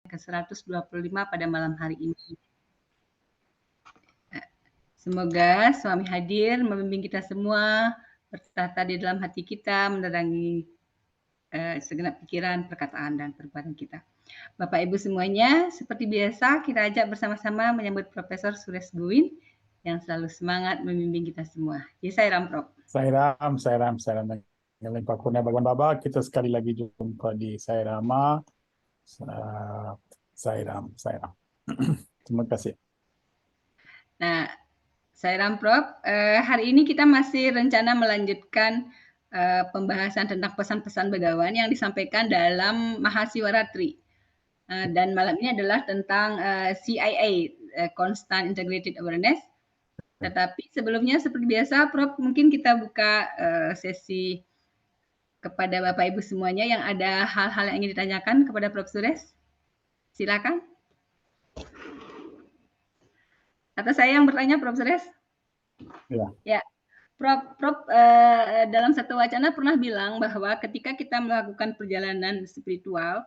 ke-125 pada malam hari ini. Semoga Suami hadir membimbing kita semua, bertata di dalam hati kita, menerangi segenap pikiran, perkataan, dan perbuatan kita. Bapak Ibu semuanya, seperti biasa kita ajak bersama-sama menyambut Profesor Suresh Guin yang selalu semangat membimbing kita semua. Jadi saya Prof. Saya Ram. Dengan limpah kurnia Bhagawan Baba, kita sekali lagi jumpa di Saya Rama. Saya Ram. Terima kasih. Nah, saya Prof. Hari ini kita masih rencana melanjutkan pembahasan tentang pesan-pesan Begawan yang disampaikan dalam Mahasiwaratri. Dan malam ini adalah tentang CIA, Constant Integrated Awareness. Tetapi sebelumnya seperti biasa, Prof, mungkin kita buka sesi kepada Bapak Ibu semuanya yang ada hal-hal yang ingin ditanyakan kepada Prof Suresh. Silakan. Atau saya yang bertanya, Prof Suresh? Ya. Prof dalam satu wacana pernah bilang bahwa ketika kita melakukan perjalanan spiritual,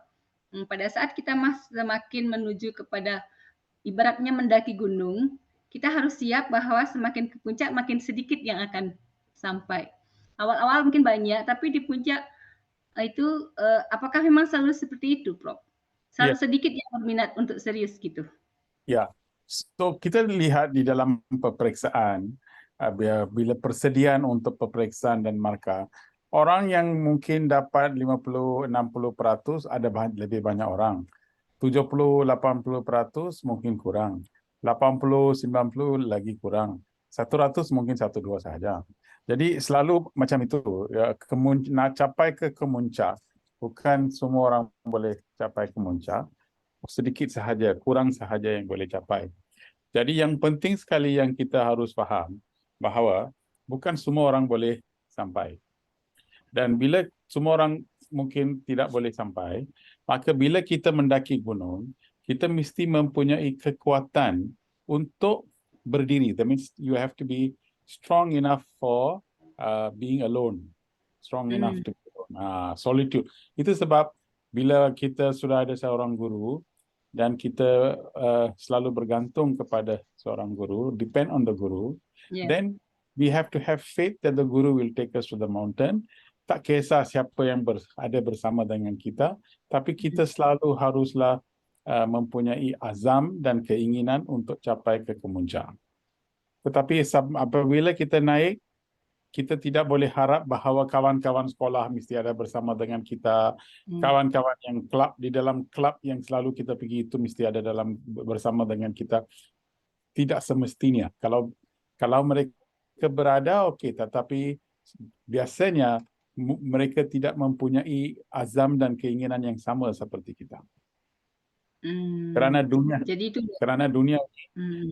pada saat kita semakin menuju kepada ibaratnya mendaki gunung, kita harus siap bahwa semakin ke puncak makin sedikit yang akan sampai. Awal-awal mungkin banyak, tapi di puncak itu apakah memang selalu seperti itu, Prof? Selalu sedikit yang berminat untuk serius gitu? Ya, so kita lihat di dalam peperiksaan, bila persediaan untuk peperiksaan dan markah, orang yang mungkin dapat 50-60% ada lebih banyak orang. 70-80% mungkin kurang. 80-90 lagi kurang. 100 mungkin 1-2 saja. Jadi selalu macam itu. Ya, nak capai ke kemuncak, bukan semua orang boleh capai kemuncak. Sedikit sahaja, kurang sahaja yang boleh capai. Jadi yang penting sekali yang kita harus faham bahawa bukan semua orang boleh sampai. Dan bila semua orang mungkin tidak boleh sampai, maka bila kita mendaki gunung, kita mesti mempunyai kekuatan untuk berdiri. That means you have to be strong enough for being alone. Strong enough to solitude. Itu sebab bila kita sudah ada seorang guru dan kita selalu bergantung kepada seorang guru, depend on the guru, then we have to have faith that the guru will take us to the mountain. Tak kisah siapa yang ada bersama dengan kita, tapi kita selalu haruslah mempunyai azam dan keinginan untuk capai ke kemuncak. Tetapi apabila kita naik, kita tidak boleh harap bahawa kawan-kawan sekolah mesti ada bersama dengan kita. Kawan-kawan yang di dalam klub yang selalu kita pergi itu mesti ada bersama dengan kita. Tidak semestinya. Kalau mereka berada, okey. Tetapi biasanya mereka tidak mempunyai azam dan keinginan yang sama seperti kita. Kerana dunia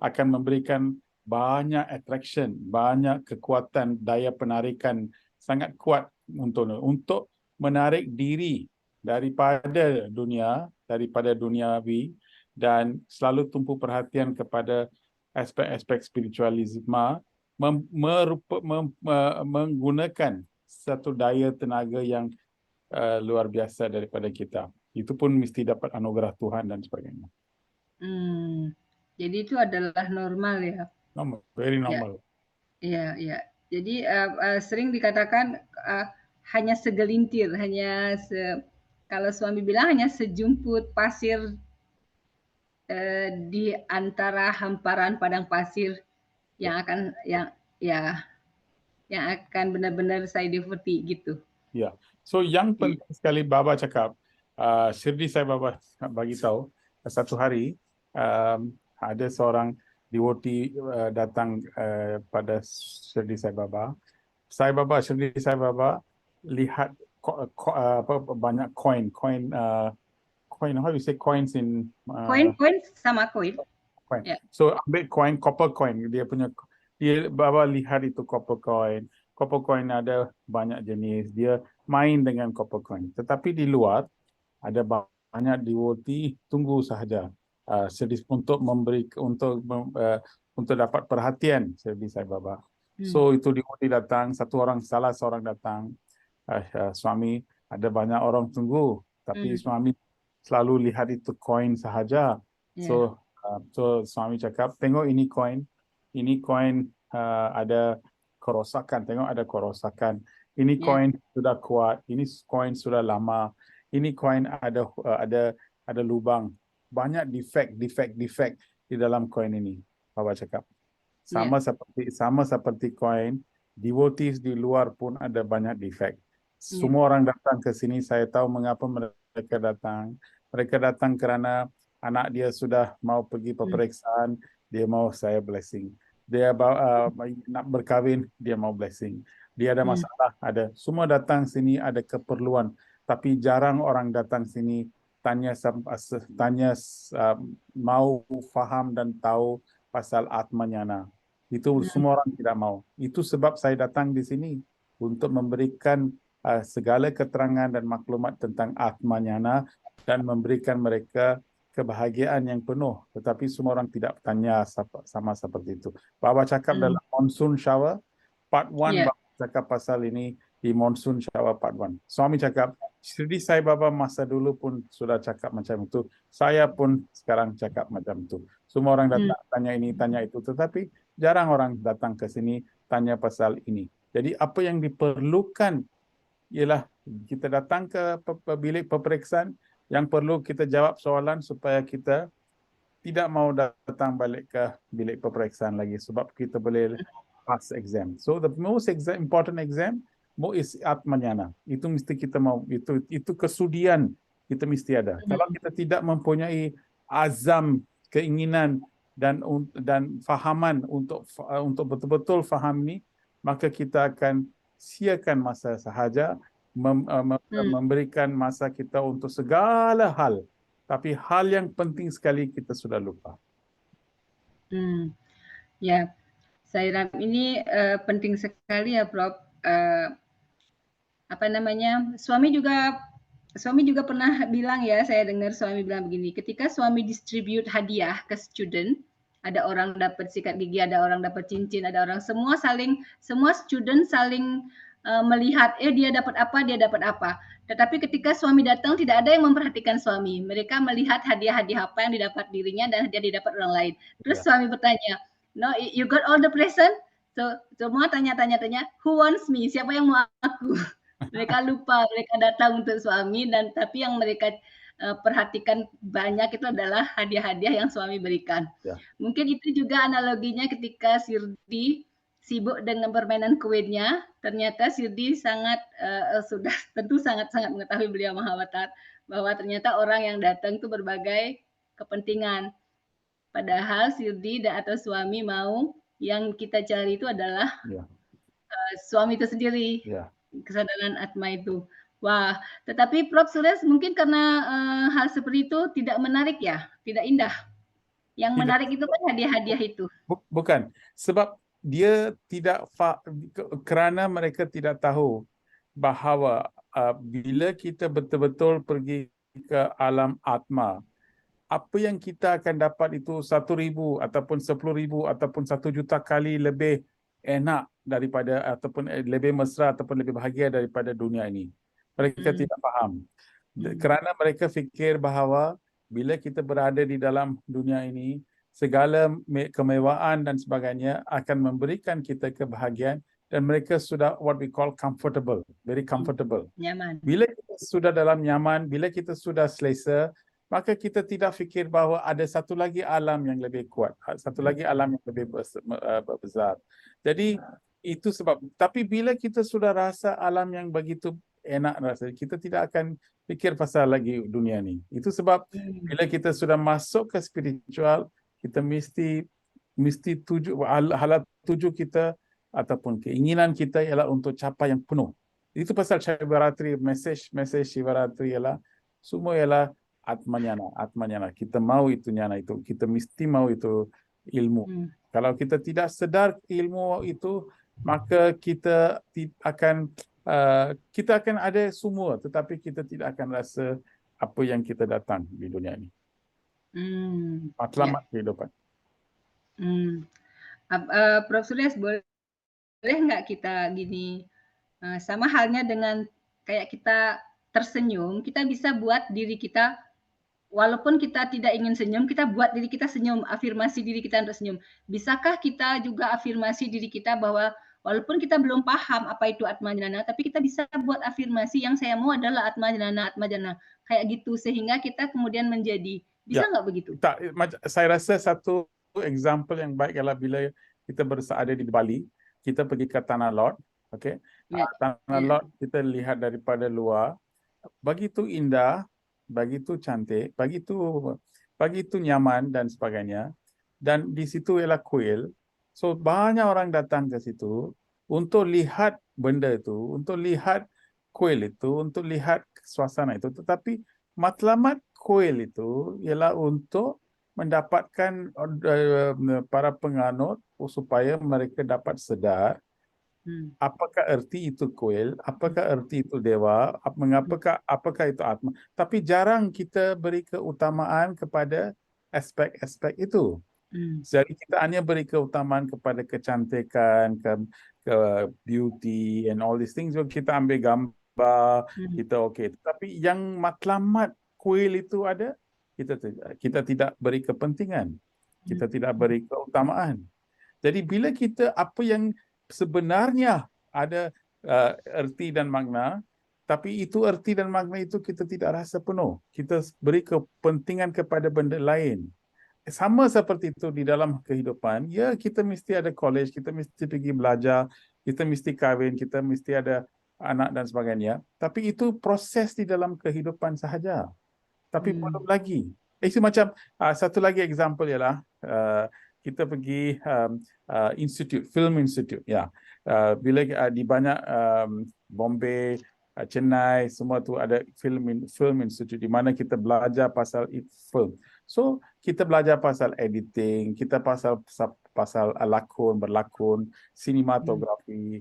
akan memberikan banyak attraction, banyak kekuatan, daya penarikan sangat kuat untuk menarik diri daripada duniawi dan selalu tumpu perhatian kepada aspek-aspek spiritualisme, menggunakan satu daya tenaga yang luar biasa daripada kita. Itu pun mesti dapat anugerah Tuhan dan sebagainya. Jadi itu adalah normal ya? Normal, very normal. Iya. Jadi sering dikatakan hanya segelintir, kalau suami bilang hanya sejumput pasir di antara hamparan padang pasir yang akan benar-benar saya devotee gitu. Ya, so yang penting sekali Baba cakap, Shirdi Sai Baba bagi tahu satu hari ada seorang devotee datang pada Shirdi Sai Baba. Shirdi Sai Baba lihat banyak coin, how you say coins in coin sama coin. Yeah. So ambil coin, copper coin, Baba lihat itu copper coin. Copper coin ada banyak jenis. Dia main dengan copper coin. Tetapi di luar ada banyak devotee tunggu sahaja untuk dapat perhatian Shirdi Sai Baba. So itu devotee datang, salah seorang datang, Swami, ada banyak orang tunggu, tapi Swami selalu lihat itu koin sahaja. So suami cakap, tengok ini koin ada kerosakan, tengok ada kerosakan. Ini koin sudah kuat, ini koin sudah lama, ini koin ada lubang, banyak defect di dalam koin ini. Bapa cakap. Sama seperti koin, devotees di luar pun ada banyak defect. Semua orang datang ke sini, saya tahu mengapa mereka datang. Mereka datang kerana anak dia sudah mau pergi peperiksaan, dia mau saya blessing. Dia nak berkahwin, dia mau blessing. Dia ada masalah, ada. Semua datang sini ada keperluan, tapi jarang orang datang sini tanya mau faham dan tahu pasal Atmanyana. Itu semua orang tidak mau. Itu sebab saya datang di sini untuk memberikan segala keterangan dan maklumat tentang Atmanyana dan memberikan mereka kebahagiaan yang penuh. Tetapi semua orang tidak tanya sama seperti itu. Bapa cakap dalam monsoon shower, part 1 Bapa cakap pasal ini di monsoon shower part 1. Suami cakap, Shirdi Sai Baba masa dulu pun sudah cakap macam itu. Saya pun sekarang cakap macam itu. Semua orang datang tanya ini, tanya itu. Tetapi jarang orang datang ke sini tanya pasal ini. Jadi apa yang diperlukan ialah kita datang ke bilik peperiksaan yang perlu kita jawab soalan supaya kita tidak mau datang balik ke bilik peperiksaan lagi sebab kita boleh pass exam. So the most important exam is Atmanyana. Itu mesti kita mau, itu kesudian kita mesti ada. Kalau kita tidak mempunyai azam, keinginan dan fahaman untuk betul-betul faham ini, maka kita akan siakan masa sahaja, memberikan masa kita untuk segala hal. Tapi hal yang penting sekali kita sudah lupa. Ya, Sairam ini penting sekali ya, Prof. Suami juga pernah bilang ya, saya dengar suami bilang begini, ketika suami distribute hadiah ke student, ada orang dapat sikat gigi, ada orang dapat cincin, ada orang semua student saling melihat, dia dapat apa. Tetapi ketika suami datang, tidak ada yang memperhatikan suami. Mereka melihat hadiah-hadiah apa yang didapat dirinya dan hadiah didapat orang lain. Terus suami bertanya, no, you got all the present? So semua tanya, who wants me? Siapa yang mau aku? Mereka lupa, mereka datang untuk suami, tapi yang mereka perhatikan banyak itu adalah hadiah-hadiah yang suami berikan. Mungkin itu juga analoginya ketika Shirdi sibuk dengan permainan kuitnya, ternyata Shirdi sudah tentu sangat mengetahui beliau Mahavatar, bahwa ternyata orang yang datang itu berbagai kepentingan. Padahal Shirdi atau suami mau yang kita cari itu adalah suami itu sendiri. Kesadaran Atma itu. Wah, tetapi Prof. Sules mungkin karena hal seperti itu tidak menarik ya, tidak indah. Yang menarik itu kan hadiah-hadiah itu. Bukan, sebab dia kerana mereka tidak tahu bahawa bila kita betul-betul pergi ke alam Atma, apa yang kita akan dapat itu 1,000 ataupun 10,000 ataupun 1 juta kali lebih enak daripada ataupun lebih mesra ataupun lebih bahagia daripada dunia ini. Mereka tidak faham. Kerana mereka fikir bahawa bila kita berada di dalam dunia ini, segala kemewahan dan sebagainya akan memberikan kita kebahagiaan dan mereka sudah what we call comfortable, very comfortable. Nyaman. Bila kita sudah dalam nyaman, bila kita sudah selesa, maka kita tidak fikir bahawa ada satu lagi alam yang lebih kuat, satu lagi alam yang lebih besar. Jadi itu sebab, tapi bila kita sudah rasa alam yang begitu enak rasa, kita tidak akan fikir pasal lagi dunia ni. Itu sebab bila kita sudah masuk ke spiritual, kita mesti tuju kita ataupun keinginan kita ialah untuk capai yang penuh. Itu pasal Shivaratri, message Shivaratri ialah semua ialah Atmanyana. Kita mau itu nyana itu. Kita mesti mau itu ilmu. Kalau kita tidak sedar ilmu itu, maka kita akan ada semua, tetapi kita tidak akan rasa apa yang kita datang di dunia ini. Matlamat kehidupan. Prof. Sules, boleh nggak kita gini, sama halnya dengan kayak kita tersenyum, kita bisa buat diri kita walaupun kita tidak ingin senyum, kita buat diri kita senyum, afirmasi diri kita untuk senyum. Bisakah kita juga afirmasi diri kita bahwa walaupun kita belum paham apa itu Atma Jnana, tapi kita bisa buat afirmasi yang saya mau adalah Atma Jnana, Atma Jnana. Kayak gitu, sehingga kita kemudian menjadi. Bisa nggak begitu? Tak, saya rasa satu example yang baik adalah bila kita berada di Bali, kita pergi ke Tanah Lot, okay? Tanah Lot kita lihat daripada luar, begitu indah, begitu cantik, begitu nyaman dan sebagainya. Dan di situ ialah kuil. So banyak orang datang ke situ untuk lihat benda itu, untuk lihat kuil itu, untuk lihat suasana itu. Tetapi matlamat kuil itu ialah untuk mendapatkan para penganut supaya mereka dapat sedar apakah erti itu kuil, apakah erti itu dewa, apakah itu atma. Tapi jarang kita beri keutamaan kepada aspek-aspek itu. Jadi kita hanya beri keutamaan kepada kecantikan, ke beauty and all these things. So, kita ambil gambar, kita okey. Tapi yang matlamat kuil itu ada, kita tidak beri kepentingan. Kita tidak beri keutamaan. Jadi bila kita apa yang sebenarnya ada erti dan makna, tapi itu erti dan makna itu kita tidak rasa penuh. Kita beri kepentingan kepada benda lain. Sama seperti itu di dalam kehidupan, ya kita mesti ada college, kita mesti pergi belajar, kita mesti kahwin, kita mesti ada anak dan sebagainya. Tapi itu proses di dalam kehidupan sahaja. Tapi belum lagi. Itu macam satu lagi example ialah kita pergi film institute, ya. Bila di banyak Bombay, Chennai, semua tu ada film institute di mana kita belajar pasal film. So kita belajar pasal editing, kita pasal berlakon, sinematografi,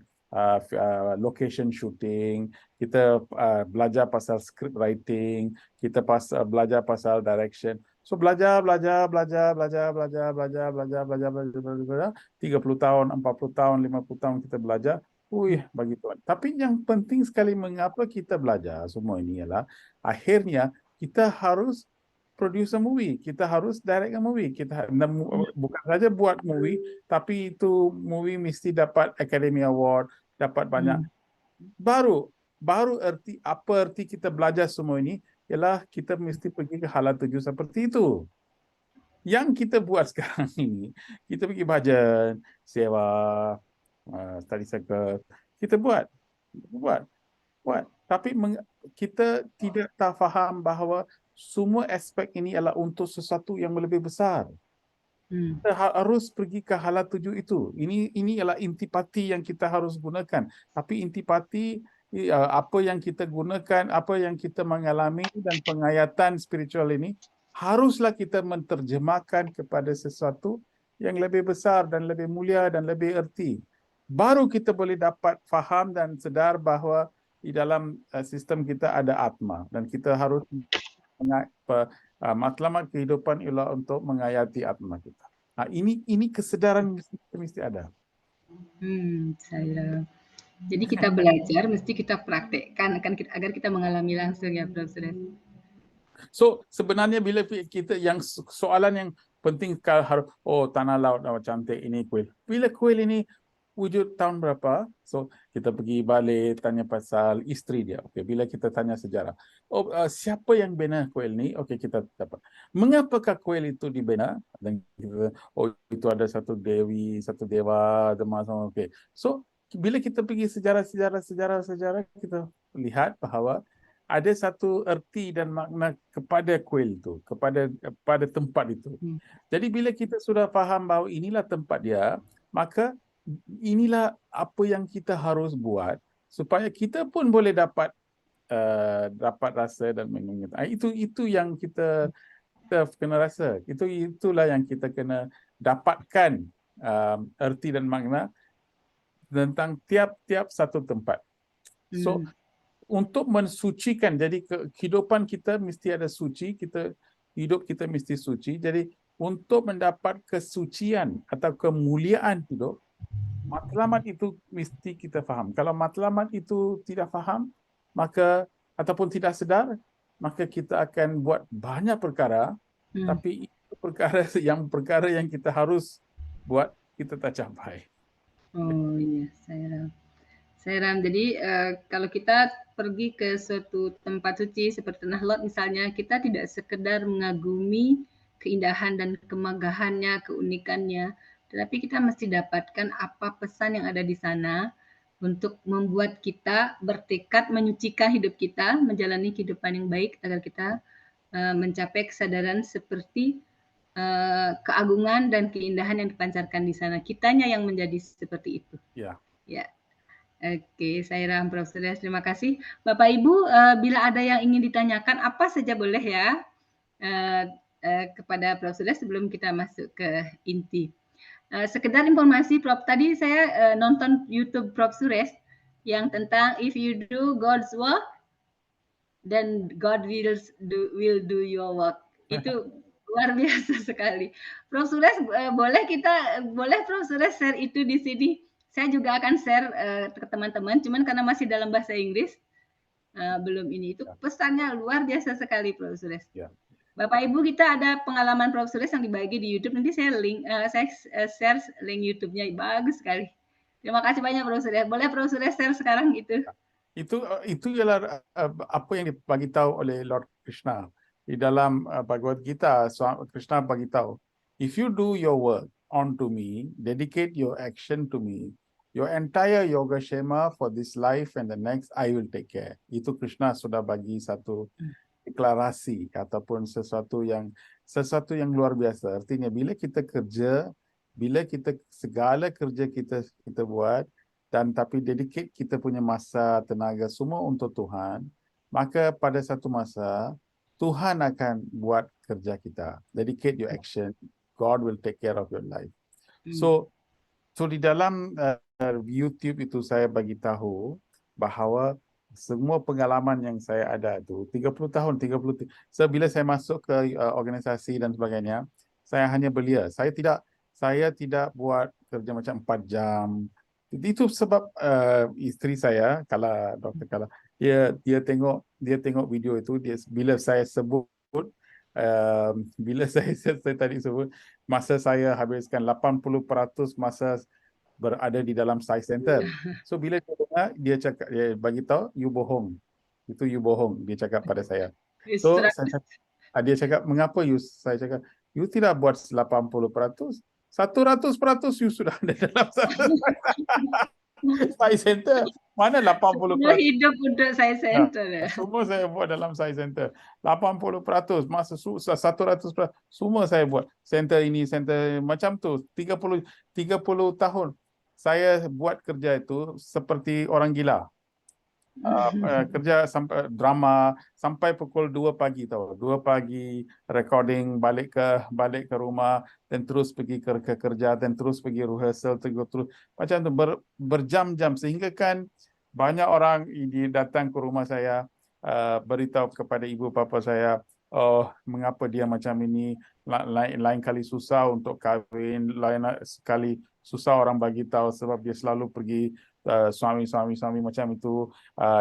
location shooting, kita belajar pasal script writing, kita belajar pasal direction. So belajar 30 tahun, 40 tahun, 50 tahun kita belajar. Bagi Tuhan. Tapi yang penting sekali mengapa kita belajar semua ini ialah akhirnya kita harus produce a movie, kita harus direct a movie. Kita bukan saja buat movie, tapi itu movie mesti dapat Academy Award, dapat banyak. Baru erti kita belajar semua ini ialah kita mesti pergi ke halal tuju seperti itu. Yang kita buat sekarang ini, kita pergi bhajan, sewa, study circle, kita buat. Tapi kita tidak faham bahawa semua aspek ini adalah untuk sesuatu yang lebih besar. Kita harus pergi ke halal tuju itu. Ini adalah intipati yang kita harus gunakan. Tapi intipati apa yang kita gunakan, apa yang kita mengalami dan penghayatan spiritual ini haruslah kita menterjemahkan kepada sesuatu yang lebih besar dan lebih mulia dan lebih erti. Baru kita boleh dapat faham dan sedar bahawa di dalam sistem kita ada atma dan kita harus matlamat kehidupan ialah untuk mengayati atma kita. Ini kesedaran mesti ada. Jadi kita belajar, mesti kita praktekkan agar kita mengalami langsung, ya Profesor. So sebenarnya bila kita yang soalan yang penting harus tanah laut cantik ini kuil. Bila kuil ini wujud tahun berapa? So kita pergi balik tanya pasal isteri dia. Okey, bila kita tanya sejarah. Siapa yang bina kuil ni? Okey, kita dapat. Mengapakah kuil itu dibina? Dan kita, itu ada satu dewi, satu dewa, okey. So bila kita pergi sejarah kita lihat bahawa ada satu erti dan makna kepada kuil itu, kepada tempat itu. Jadi bila kita sudah faham bahawa inilah tempat dia, maka inilah apa yang kita harus buat supaya kita pun boleh dapat rasa dan mengingat. Itu yang kita kena rasa. Itulah yang kita kena dapatkan erti dan makna tentang tiap-tiap satu tempat. So untuk mensucikan, jadi kehidupan kita mesti ada suci, hidup kita mesti suci. Jadi untuk mendapat kesucian atau kemuliaan hidup, matlamat itu mesti kita faham. Kalau matlamat itu tidak faham, maka ataupun tidak sedar, maka kita akan buat banyak perkara, tapi itu perkara yang kita harus buat kita tak capai. Oh iya, saya ram. Jadi kalau kita pergi ke suatu tempat suci seperti Tanah Lot misalnya, kita tidak sekedar mengagumi keindahan dan kemegahannya, keunikannya, tetapi kita mesti dapatkan apa pesan yang ada di sana untuk membuat kita bertekad menyucikan hidup kita, menjalani kehidupan yang baik agar kita mencapai kesadaran seperti keagungan dan keindahan yang dipancarkan di sana. Kitanya yang menjadi seperti itu. Ya. Ya. Oke, saya Ram, Prof. Suryas. Terima kasih. Bapak Ibu, bila ada yang ingin ditanyakan, apa saja boleh ya kepada Prof. Suryas sebelum kita masuk ke inti. Sekedar informasi, Prof. Tadi saya nonton YouTube Prof. Suryas yang tentang if you do God's work, then God will do your work. Itu luar biasa sekali. Prof. Suryas, boleh Prof. Suryas share itu di sini. Saya juga akan share ke teman-teman, cuman karena masih dalam bahasa Inggris, belum ini. Itu pesannya luar biasa sekali, Prof. Suryas. Ya. Bapak Ibu, kita ada pengalaman Prof. Suryas yang dibagi di YouTube. Nanti saya share link YouTube-nya, bagus sekali. Terima kasih banyak, Prof. Suryas. Boleh Prof. Suryas share sekarang itu? Itu ialah apa yang dibagi tahu oleh Lord Krishna di dalam Bhagavad Gita. Krishna bagi tahu, if you do your work onto me, dedicate your action to me, your entire yoga shema for this life and the next, I will take care. Itu Krishna sudah bagi satu deklarasi ataupun sesuatu yang luar biasa. Artinya bila kita kerja, segala kerja kita buat, dan tapi dedicate kita punya masa, tenaga semua untuk Tuhan, maka pada satu masa Tuhan akan buat kerja kita. Dedicate your action, God will take care of your life. So di dalam YouTube itu saya bagi tahu bahawa semua pengalaman yang saya ada itu 30 tahun, bila saya masuk ke organisasi dan sebagainya, saya hanya belia. Saya tidak buat kerja macam 4 jam. Itu sebab isteri saya, Dr. Kala, dia tengok video itu, bila saya sebut bila saya tadi sebut masa saya habiskan 80% masa berada di dalam Sai Center. So bila dia dengar, dia bagi tahu you bohong. Itu you bohong, dia cakap pada saya. So dia cakap mengapa saya cakap you tidak buat 80%, 100% you sudah ada dalam Sai Center. Mana 80%? Semua hidup untuk Sai Center. Semua saya buat dalam Sai Center. 80%, masa 100%, semua saya buat. Center ini, center macam tu. 30 tahun saya buat kerja itu seperti orang gila. Kerja sampai drama sampai pukul 2 pagi tahu. 2 pagi recording, balik ke rumah, dan terus pergi ke kerja, dan terus pergi rehearsal, terus macam tu berjam-jam, sehingga kan banyak orang datang ke rumah saya, beritahu kepada ibu bapa saya, oh mengapa dia macam ini, lain kali susah untuk kahwin, lain sekali susah orang bagi tahu sebab dia selalu pergi suami macam itu,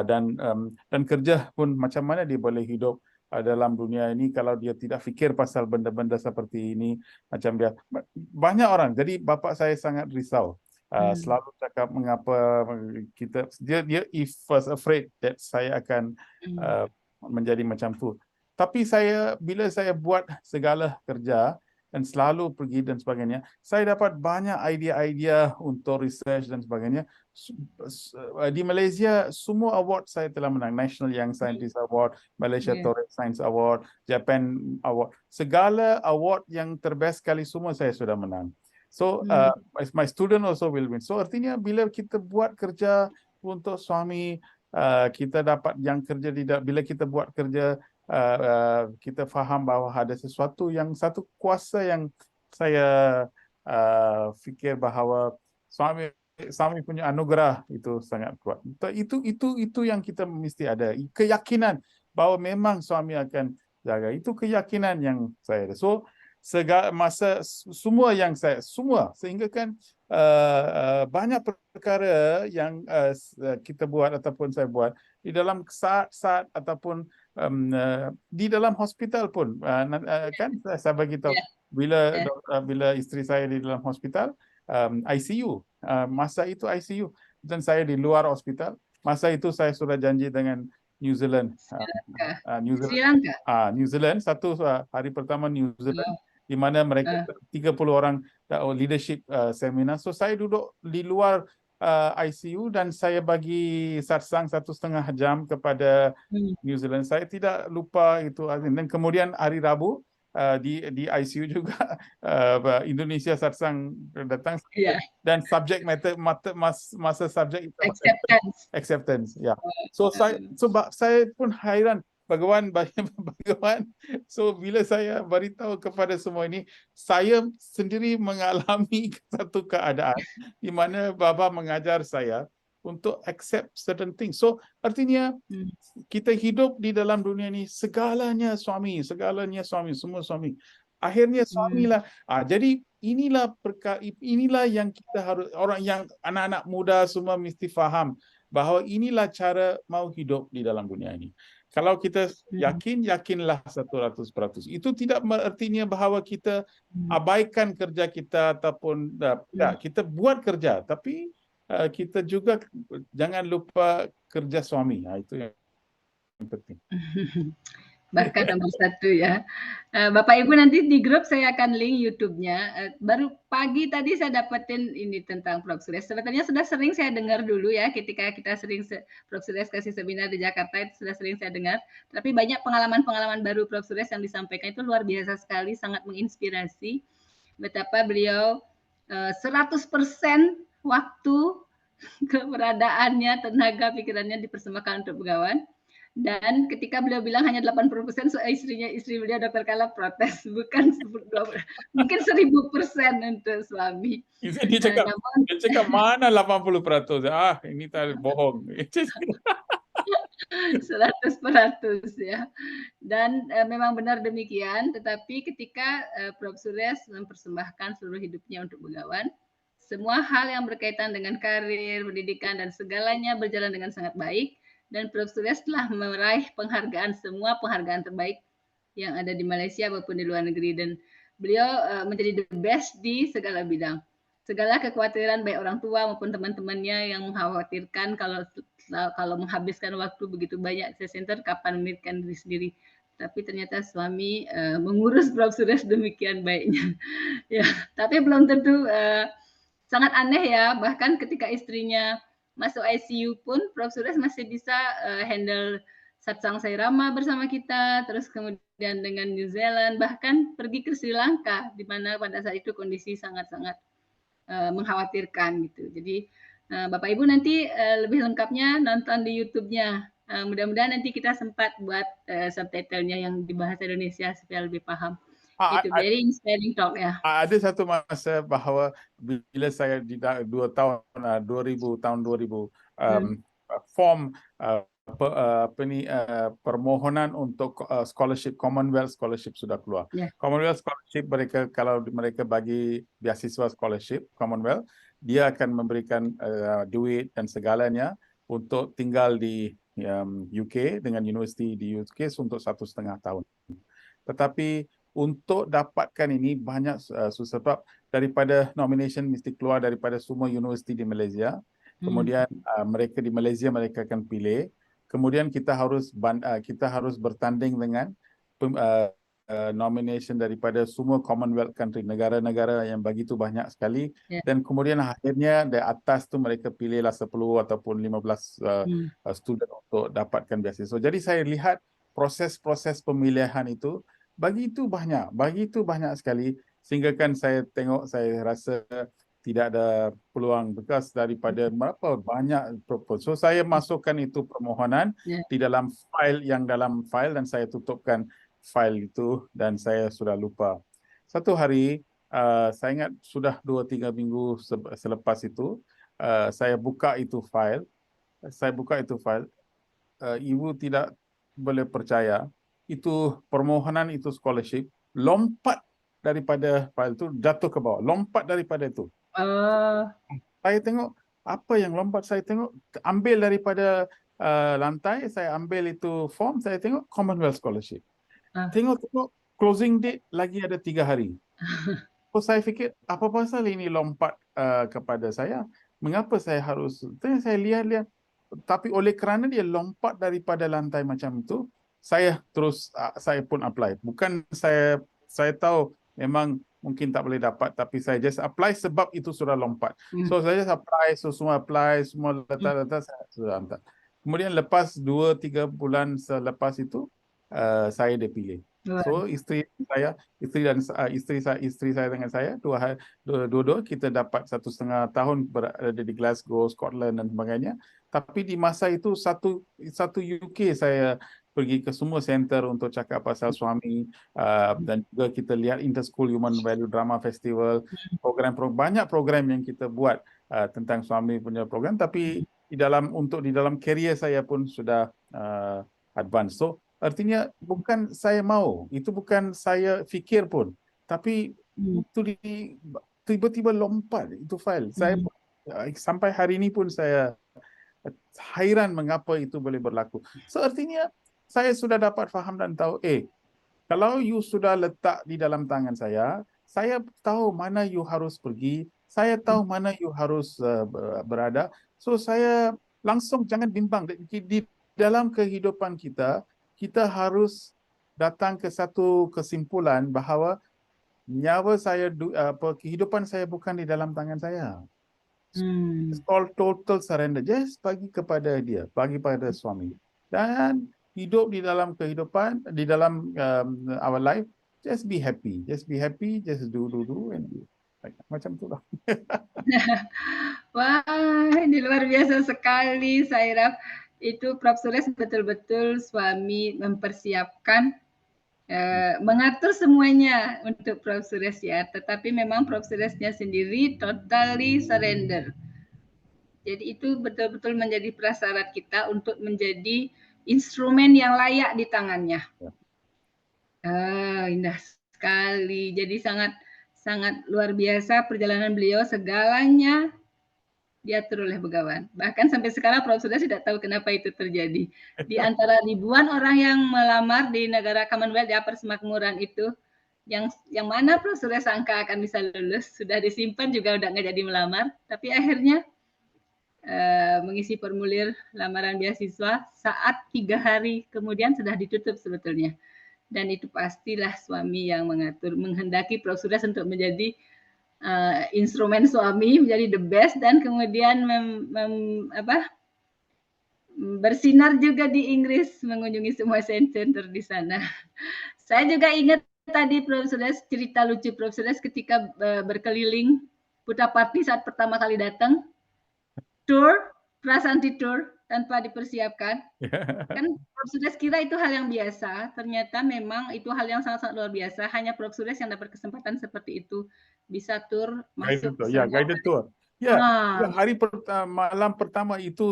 dan kerja pun macam mana dia boleh hidup dalam dunia ini kalau dia tidak fikir pasal benda-benda seperti ini, macam dia banyak orang. Jadi bapa saya sangat risau, selalu cakap mengapa dia was afraid that saya akan menjadi macam tu. Tapi bila saya buat segala kerja dan selalu pergi dan sebagainya, saya dapat banyak idea-idea untuk research dan sebagainya. Di Malaysia, semua award saya telah menang. National Young Scientist Award, Malaysia Torrent Science Award, Japan Award. Segala award yang terbest sekali semua saya sudah menang. So, my student also will win. So, artinya bila kita buat kerja untuk suami, kita dapat yang kerja tidak. Bila kita buat kerja, kita faham bahawa ada satu kuasa yang saya fikir bahawa suami punya anugerah itu sangat kuat. Itu yang kita mesti ada, keyakinan bahawa memang suami akan jaga. Itu keyakinan yang saya ada. So sehingga kan banyak perkara yang kita buat ataupun saya buat di dalam saat-saat ataupun di dalam hospital pun kan saya bagi tahu bila isteri saya di dalam hospital ICU, masa itu ICU dan saya di luar hospital, masa itu saya sudah janji dengan New Zealand, New Zealand satu hari pertama New Zealand di mana mereka 30 orang leadership seminar. So saya duduk di luar ICU dan saya bagi satsang 1,5 jam kepada New Zealand. Saya tidak lupa itu. Dan kemudian hari Rabu di ICU juga Indonesia satsang datang dan subject matter masa subjek acceptance. So saya pun hairan Bhagawan. So bila saya beritahu kepada semua ini, saya sendiri mengalami satu keadaan di mana Baba mengajar saya untuk accept certain things. So artinya kita hidup di dalam dunia ini segalanya suami, semua suami. Akhirnya suamilah. Jadi inilah yang kita harus, orang yang anak-anak muda semua mesti faham bahawa inilah cara mau hidup di dalam dunia ini. Kalau kita yakinlah 100%. Itu tidak artinya bahawa kita abaikan kerja kita ataupun kita buat kerja, tapi kita juga jangan lupa kerja suami. Itu yang penting. Bahkan nomor 1 ya. Bapak Ibu nanti di grup saya akan link YouTube-nya. Baru pagi tadi saya dapetin ini tentang Prof. Suresh. Sebetulnya sudah sering saya dengar dulu ya, ketika kita sering Prof. Suresh kasih seminar di Jakarta itu sudah sering saya dengar. Tapi banyak pengalaman-pengalaman baru Prof. Suresh yang disampaikan itu luar biasa sekali, sangat menginspirasi. Betapa beliau 100% waktu keberadaannya, tenaga, pikirannya dipersembahkan untuk Begawan. Dan ketika beliau bilang hanya 80%, istri beliau Dr. Kala protes, bukan mungkin 1000% untuk suami. Dia cakap mana 80%? Ini tak bohong. 100% ya. Dan memang benar demikian, tetapi ketika Prof. Suresh mempersembahkan seluruh hidupnya untuk Begawan, semua hal yang berkaitan dengan karir, pendidikan, dan segalanya berjalan dengan sangat baik. Dan Prof. Suresh telah meraih penghargaan, semua penghargaan terbaik yang ada di Malaysia maupun di luar negeri. Dan beliau menjadi the best di segala bidang. Segala kekhawatiran baik orang tua maupun teman-temannya yang mengkhawatirkan kalau menghabiskan waktu begitu banyak di center, kapan memikirkan diri sendiri. Tapi ternyata suami mengurus Prof. Suresh demikian baiknya. Ya, tapi belum tentu sangat aneh ya, bahkan ketika istrinya masuk ICU pun Prof. Suresh masih bisa handle satsang sairama bersama kita, terus kemudian dengan New Zealand, bahkan pergi ke Sri Lanka, di mana pada saat itu kondisi sangat-sangat mengkhawatirkan gitu. Jadi Bapak Ibu nanti lebih lengkapnya nonton di YouTube-nya. Mudah-mudahan nanti kita sempat buat subtitlenya yang di bahasa Indonesia supaya lebih paham. Itu very inspiring talk ya. Ada satu masa bahawa bila saya di 2000 form permohonan untuk scholarship, Commonwealth Scholarship sudah keluar. Commonwealth Scholarship, kalau mereka bagi beasiswa scholarship Commonwealth, dia akan memberikan duit dan segalanya untuk tinggal di UK dengan universiti di UK untuk 1,5 tahun. Tetapi untuk dapatkan ini banyak susah, sebab daripada nomination mesti keluar daripada semua universiti di Malaysia. Kemudian mereka di Malaysia mereka akan pilih. Kemudian kita harus bertanding dengan nomination daripada semua Commonwealth country, negara-negara yang begitu banyak sekali. Dan kemudian akhirnya dari atas tu mereka pilihlah 10 ataupun 15 student untuk dapatkan beasiswa. Jadi saya lihat proses-proses pemilihan itu begitu banyak sekali, sehingga kan saya rasa tidak ada peluang bekas daripada berapa banyak proposal. So saya masukkan itu permohonan di dalam file dan saya tutupkan file itu dan saya sudah lupa. Satu hari saya ingat sudah 2-3 minggu selepas itu saya buka itu file. Ibu tidak boleh percaya, itu permohonan itu scholarship lompat daripada file itu jatuh ke bawah, lompat daripada itu. Saya tengok apa yang lompat, saya tengok ambil daripada lantai, saya ambil itu form, saya tengok Commonwealth Scholarship. Tengok closing date lagi ada 3 hari. So saya fikir apa pasal ini lompat kepada saya? Mengapa saya harus? Saya lihat-lihat. Tapi oleh kerana dia lompat daripada lantai macam itu, saya pun apply. Bukan saya tahu memang mungkin tak boleh dapat, tapi saya just apply sebab itu sudah lompat. So saya just apply, semua apply, semua letak saya sudah hantar. Kemudian lepas 2-3 bulan selepas itu saya dipilih. So isteri saya dengan saya dua-dua kita dapat 1,5 tahun berada di Glasgow, Scotland dan sebagainya. Tapi di masa itu satu UK saya pergi ke semua center untuk cakap pasal suami, dan juga kita lihat Interschool Human Value Drama Festival, banyak program yang kita buat tentang suami punya program. Tapi di dalam career saya pun sudah advance. So artinya bukan saya mau, itu bukan saya fikir pun, tapi itu tiba-tiba lompat itu file. Saya sampai hari ini pun saya hairan mengapa itu boleh berlaku. So artinya saya sudah dapat faham dan tahu, kalau you sudah letak di dalam tangan saya tahu mana you harus pergi, saya tahu mana you harus berada. So saya langsung jangan bimbang di dalam kehidupan kita harus datang ke satu kesimpulan bahawa nyawa saya, kehidupan saya bukan di dalam tangan saya. It's called total surrender. Just bagi kepada dia, bagi pada suami. Dan hidup di dalam kehidupan, di dalam our life, just be happy. Just be happy, just do and do. Macam itulah. Wah, ini luar biasa sekali, Sairaf. Itu Prof. Suresh betul-betul suami mempersiapkan, mengatur semuanya untuk Prof. Suresh ya. Tetapi memang Prof. Sureshnya sendiri totally surrender. Jadi itu betul-betul menjadi prasyarat kita untuk menjadi instrumen yang layak di tangannya. Indah sekali. Jadi sangat luar biasa perjalanan beliau, segalanya diatur oleh Begawan. Bahkan sampai sekarang Prof. Suresh tidak tahu kenapa itu terjadi. Di antara ribuan orang yang melamar di negara Commonwealth di Upper Semakmuran itu, yang mana Prof. Suresh sangka akan bisa lulus, sudah disimpan juga udah nggak jadi melamar, tapi akhirnya mengisi formulir lamaran beasiswa saat 3 hari kemudian sudah ditutup sebetulnya. Dan itu pastilah suami yang mengatur, menghendaki Prof. Suresh untuk menjadi instrumen suami, menjadi the best, dan kemudian bersinar juga di Inggris, mengunjungi semua center di sana. Saya juga ingat tadi Prof. Suresh, cerita lucu Prof. Suresh ketika berkeliling Putra Party saat pertama kali datang, tour, prasanti tour tanpa dipersiapkan. Kan Prof. Suresh kira itu hal yang biasa, ternyata memang itu hal yang sangat-sangat luar biasa. Hanya Prof. Suresh yang dapat kesempatan seperti itu, bisa tour masuk. Guided tour. Malam pertama itu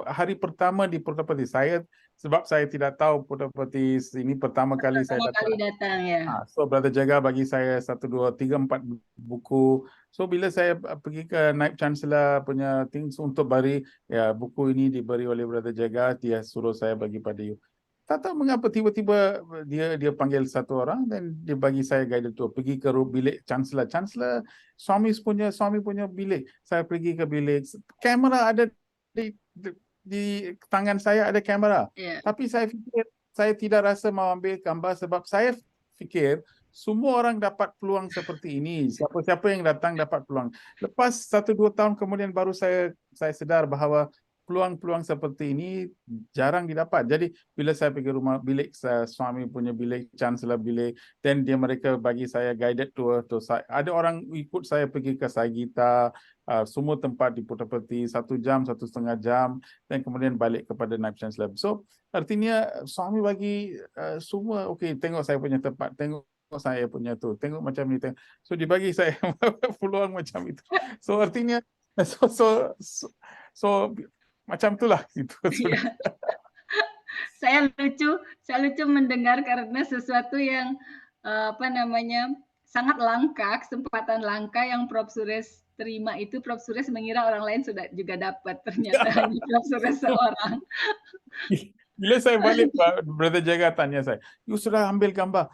hari pertama di Putra Party saya, sebab saya tidak tahu Putra Party ini pertama kali saya datang ya. So Brother Jaga bagi saya 1, 2, 3, 4 buku. So bila saya pergi ke Naib Chancellor punya things untuk beri buku ini diberi oleh Brother Jaga, dia suruh saya bagi pada you. Tak tahu mengapa tiba-tiba dia panggil satu orang dan dia bagi saya guided tour pergi ke bilik Chancellor. Suami punya bilik. Saya pergi ke bilik. Kamera ada di tangan saya, ada kamera. Tapi saya fikir saya tidak rasa mau ambil gambar sebab saya fikir semua orang dapat peluang seperti ini. Siapa-siapa yang datang dapat peluang. Lepas 1-2 tahun kemudian baru saya sedar bahawa peluang-peluang seperti ini jarang didapat. Jadi bila saya pergi rumah bilik suami punya bilik, Chancellor bilik, dan mereka bagi saya guided tour. Ada orang ikut saya pergi ke Saigita, semua tempat di Putra Party, 1 jam, 1,5 jam, dan kemudian balik kepada Naib Chancellor. So artinya suami bagi semua, okey, tengok saya punya tempat, tengok saya punya tu, tengok macam ni. So dibagi saya peluang macam itu. So artinya so macam itulah itu. Saya lucu mendengar karena sesuatu yang sangat langka, kesempatan langka yang Prof. Suresh terima itu. Prof. Suresh mengira orang lain sudah juga dapat, ternyata hanya Prof. Suresh seorang. Bila saya balik, Brother Jaga tanya saya, you sudah ambil gambar?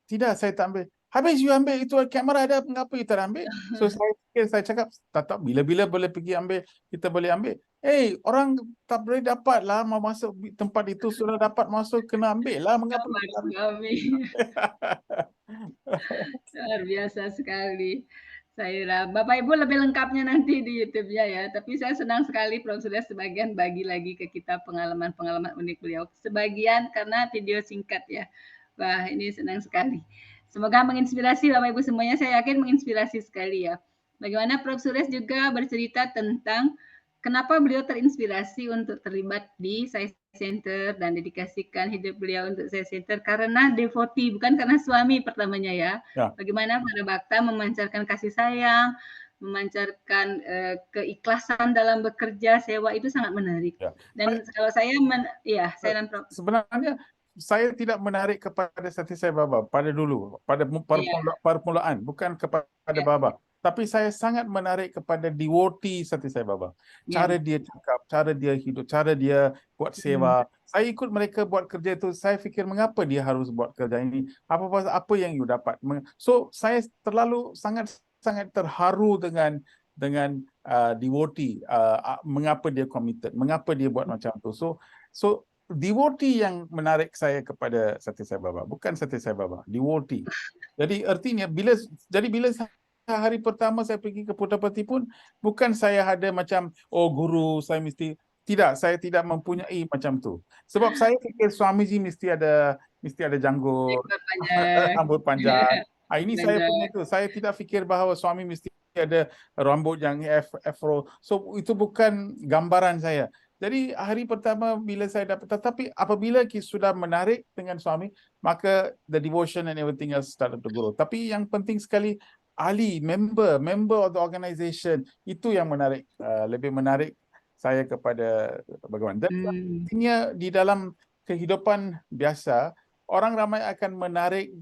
Tidak, saya tak ambil. Habis you ambil, itu kamera ada, mengapa you tak ambil? So saya cakap, tak, bila-bila boleh pergi ambil, kita boleh ambil. Orang tak boleh dapat lah, mau masuk tempat itu, sudah dapat masuk, kena ambil lah, mengapa you tak ambil? Luar biasa sekali. Saya Bapak Ibu lebih lengkapnya nanti di YouTube-nya ya. Tapi saya senang sekali Prof. Suresh sebagian bagi lagi ke kita pengalaman-pengalaman unik beliau. Sebagian karena video singkat ya. Wah, ini senang sekali. Semoga menginspirasi Bapak Ibu semuanya. Saya yakin menginspirasi sekali ya. Bagaimana Prof. Suresh juga bercerita tentang kenapa beliau terinspirasi untuk terlibat di Sai Center dan dedikasikan hidup beliau untuk Sai Center karena devotee, bukan karena suami pertamanya ya. Bagaimana para bakta memancarkan kasih sayang, memancarkan keikhlasan dalam bekerja, sewa, itu sangat menarik. Dan kalau saya, saya dan Prof. Sebenarnya saya tidak menarik kepada Sati Sai Baba pada dulu, pada permulaan, bukan kepada Baba. Tapi saya sangat menarik kepada devotee Sati Sai Baba. Cara dia cakap, cara dia hidup, cara dia buat sewa. Saya ikut mereka buat kerja itu, saya fikir mengapa dia harus buat kerja ini? Apa yang you dapat? So saya terlalu sangat terharu dengan devotee, mengapa dia committed, mengapa dia buat macam tu. So devotee yang menarik saya kepada Sati Sai Baba, bukan Sati Sai Baba, devotee. Jadi artinya bila hari pertama saya pergi ke Puttapati pun bukan saya ada macam guru saya mesti, tidak, saya tidak mempunyai macam tu. Sebab saya fikir Swamiji mesti ada janggut, rambut panjang. Ini saya punya itu. Saya tidak fikir bahawa suami mesti ada rambut yang afro. So itu bukan gambaran saya. Jadi hari pertama bila saya dapat, tetapi apabila sudah menarik dengan suami, maka the devotion and everything else started to grow. Tapi yang penting sekali, ahli, member of the organization, itu yang menarik, lebih menarik saya kepada bagaimana. Dan artinya di dalam kehidupan biasa, orang ramai akan menarik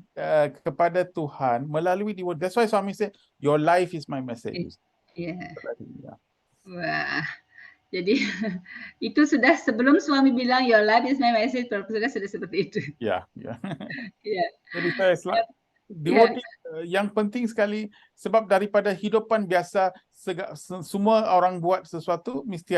kepada Tuhan melalui devotion. That's why suami said, your life is my message. Wah. Jadi itu sudah sebelum suami bilang your life is my message, sudah seperti itu. Jadi saya devotee yang penting sekali, sebab daripada hidupan biasa semua orang buat sesuatu mesti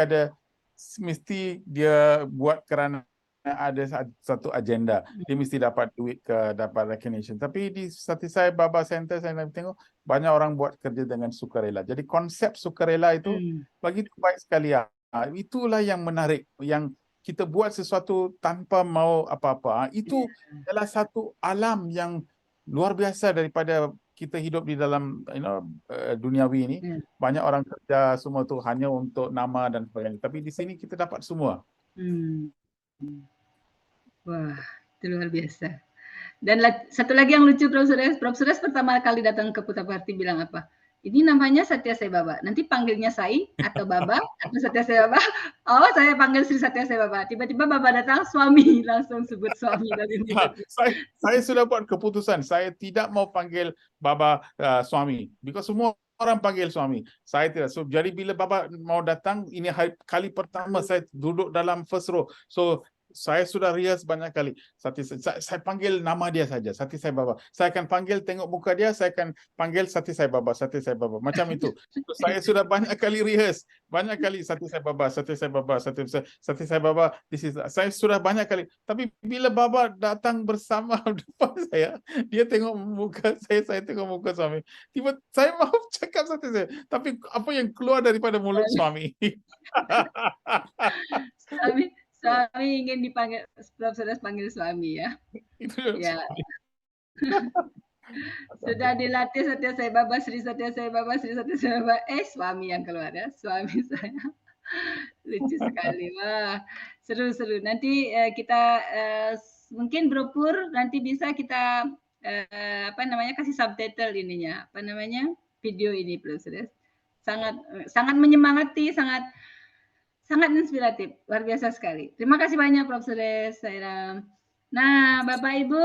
dia buat kerana ada satu agenda. Dia mesti dapat duit dapat recognition. Tapi di Sati Sai Baba Center saya tengok banyak orang buat kerja dengan sukarela. Jadi konsep sukarela itu begitu baik sekali. Itulah yang menarik, yang kita buat sesuatu tanpa mau apa-apa. Itu adalah satu alam yang luar biasa daripada kita hidup di dalam duniawi ini. Banyak orang kerja semua tu hanya untuk nama dan sebagainya. Tapi di sini kita dapat semua. Wah, itu luar biasa. Dan satu lagi yang lucu, Prof. Suresh pertama kali datang ke Puttapati bilang apa? Ini namanya Satya Sai Baba. Nanti panggilnya Sai atau Baba atau Satya Sai Baba. Oh, saya panggil Sri Satya Sai Baba. Tiba-tiba Baba datang, suami, langsung sebut suami. Saya sudah buat keputusan. Saya tidak mau panggil Baba suami. Because semua orang panggil suami. Saya tidak. So, jadi bila Baba mau datang, ini kali pertama saya duduk dalam first row. So saya sudah rias banyak kali. Saya panggil nama dia saja, Sati Sai Baba. Saya akan panggil, tengok muka dia, saya akan panggil Sati Sai Baba, Sati Sai Baba. Macam itu. Saya sudah banyak kali rehearse, banyak kali Sati Sai Baba, Sati Sai Baba, Sati Sai Baba. Saya sudah banyak kali. Tapi bila Baba datang bersama depan saya, dia tengok muka saya tengok muka suami. Tiba saya mau cakap Sati Sai, tapi apa yang keluar daripada mulut suami? Suami ingin dipanggil, Prof. Suresh panggil suami ya. Ya. Sudah dilatih Satya Sai Baba, Sri Satya Sai Baba, Sri Satya Sai Baba. Suami yang keluar ya, suami saya. Lucu sekali. Wah, seru-seru. Nanti kita mungkin browpur, nanti bisa kita kasih subtitle ininya, video ini, Prof. Suresh. Sangat menyemangati, sangat inspiratif, luar biasa sekali. Terima kasih banyak Prof. Suresh. Nah, Bapak Ibu,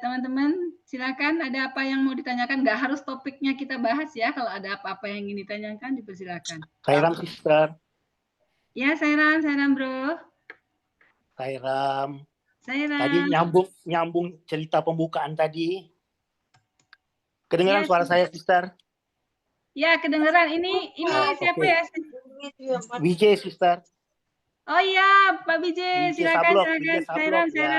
Teman-teman, silakan ada apa yang mau ditanyakan. Nggak harus topiknya kita bahas ya. Kalau ada apa-apa yang ingin ditanyakan, dipersilakan. Khairam, Sister. Ya, Sairam bro. Khairam. Sairam. Tadi nyambung cerita pembukaan tadi. Kedengaran Yes. suara saya, Sister? Ya, kedengaran. Ini siapa okay. ya? Vijay, Sister. Oh iya, Pak Vijay, silakan.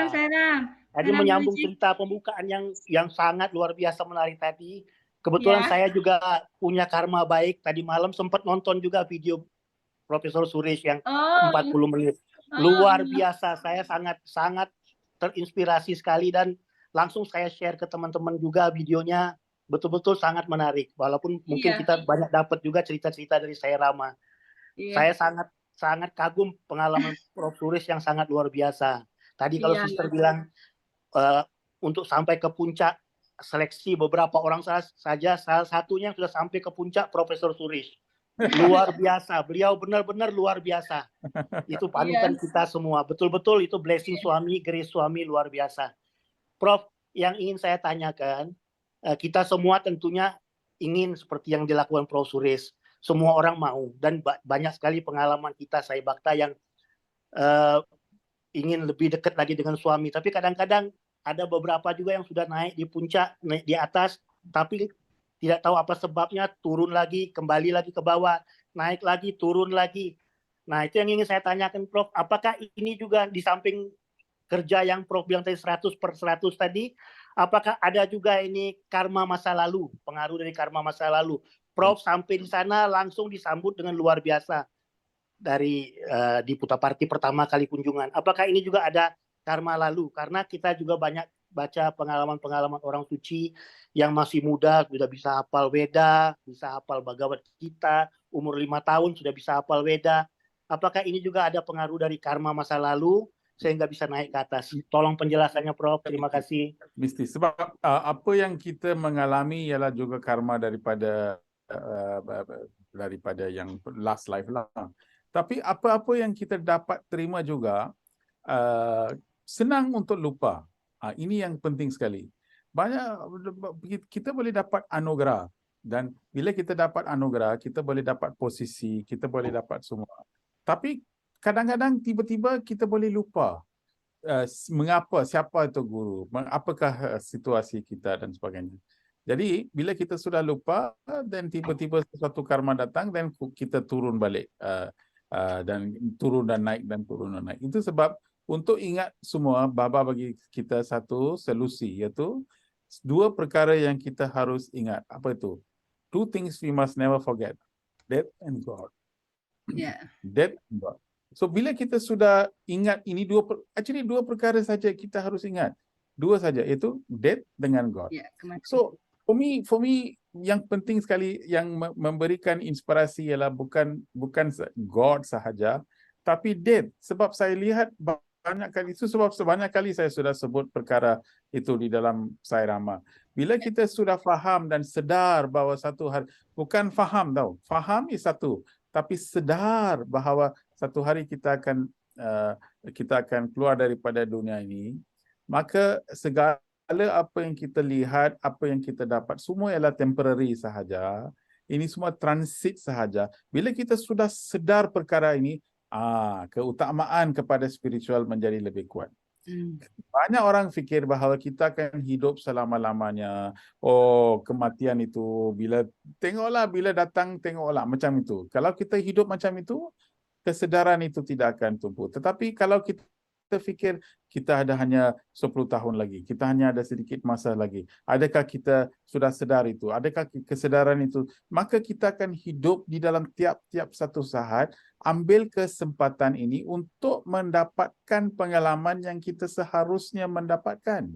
Sairam. Tadi menyambung cerita pembukaan yang sangat luar biasa menarik tadi. Kebetulan saya juga punya karma baik. Tadi malam sempat nonton juga video Profesor Suresh yang 40 menit. Luar biasa. Saya sangat terinspirasi sekali dan langsung saya share ke teman-teman juga videonya. Betul-betul sangat menarik. Walaupun mungkin kita banyak dapat juga cerita-cerita dari saya Rama. Saya sangat kagum pengalaman Prof. Suresh yang sangat luar biasa. Tadi kalau Sister bilang untuk sampai ke puncak seleksi beberapa orang saja, salah satunya yang sudah sampai ke puncak Profesor Suresh. Luar biasa, beliau benar-benar luar biasa. Itu panutan kita semua. Betul-betul itu blessing suami, grace suami luar biasa. Prof, yang ingin saya tanyakan, kita semua tentunya ingin seperti yang dilakukan Prof. Suresh. Semua orang mau dan banyak sekali pengalaman kita saya Bakta yang ingin lebih dekat lagi dengan suami. Tapi kadang-kadang ada beberapa juga yang sudah naik di puncak, naik di atas, tapi tidak tahu apa sebabnya, turun lagi, kembali lagi ke bawah, naik lagi, turun lagi. Nah, itu yang ingin saya tanyakan, Prof. Apakah ini juga di samping kerja yang Prof bilang tadi 100/100 tadi, apakah ada juga ini karma masa lalu, pengaruh dari karma masa lalu? Prof sampai di sana langsung disambut dengan luar biasa dari di Puttaparthi pertama kali kunjungan. Apakah ini juga ada karma lalu? Karena kita juga banyak baca pengalaman-pengalaman orang suci yang masih muda sudah bisa hafal Weda, bisa hafal Bhagavad Gita, umur 5 tahun sudah bisa hafal Weda. Apakah ini juga ada pengaruh dari karma masa lalu sehingga bisa naik ke atas? Tolong penjelasannya, Prof. Terima kasih. Mesti sebab apa yang kita mengalami ialah juga karma daripada yang last life lah. Tapi apa-apa yang kita dapat terima juga senang untuk lupa. Ini yang penting sekali. Kita boleh dapat anugerah dan bila kita dapat anugerah, kita boleh dapat posisi, kita boleh dapat semua. Tapi kadang-kadang tiba-tiba kita boleh lupa mengapa, siapa itu guru, apakah situasi kita dan sebagainya. Jadi bila kita sudah lupa dan tiba-tiba suatu karma datang dan kita turun balik dan turun dan naik dan turun dan naik. Itu sebab untuk ingat semua, Baba bagi kita satu solusi, iaitu 2 perkara yang kita harus ingat. Apa itu? 2 things we must never forget. Death and God. Death and God. So bila kita sudah ingat ini 2 perkara saja kita harus ingat. 2 saja, iaitu death dengan God. So for me yang penting sekali yang memberikan inspirasi ialah bukan God sahaja, tapi death. Sebab saya lihat banyak kali itu, sebab sebanyak kali saya sudah sebut perkara itu di dalam Sai Rama. Bila kita sudah faham dan sedar bahawa satu hari, bukan faham tau, faham is satu, tapi sedar bahawa satu hari kita akan keluar daripada dunia ini, maka segala apa yang kita lihat, apa yang kita dapat, semua ialah temporary sahaja. Ini semua transit sahaja. Bila kita sudah sedar perkara ini, keutamaan kepada spiritual menjadi lebih kuat. Banyak orang fikir bahawa kita akan hidup selama-lamanya. Oh, kematian itu bila datang, tengoklah macam itu. Kalau kita hidup macam itu, kesedaran itu tidak akan tumbuh. Tetapi kalau kita fikir kita ada hanya 10 tahun lagi, kita hanya ada sedikit masa lagi, adakah kita sudah sedar itu? Adakah kesedaran itu? Maka kita akan hidup di dalam tiap-tiap satu saat, ambil kesempatan ini untuk mendapatkan pengalaman yang kita seharusnya mendapatkan.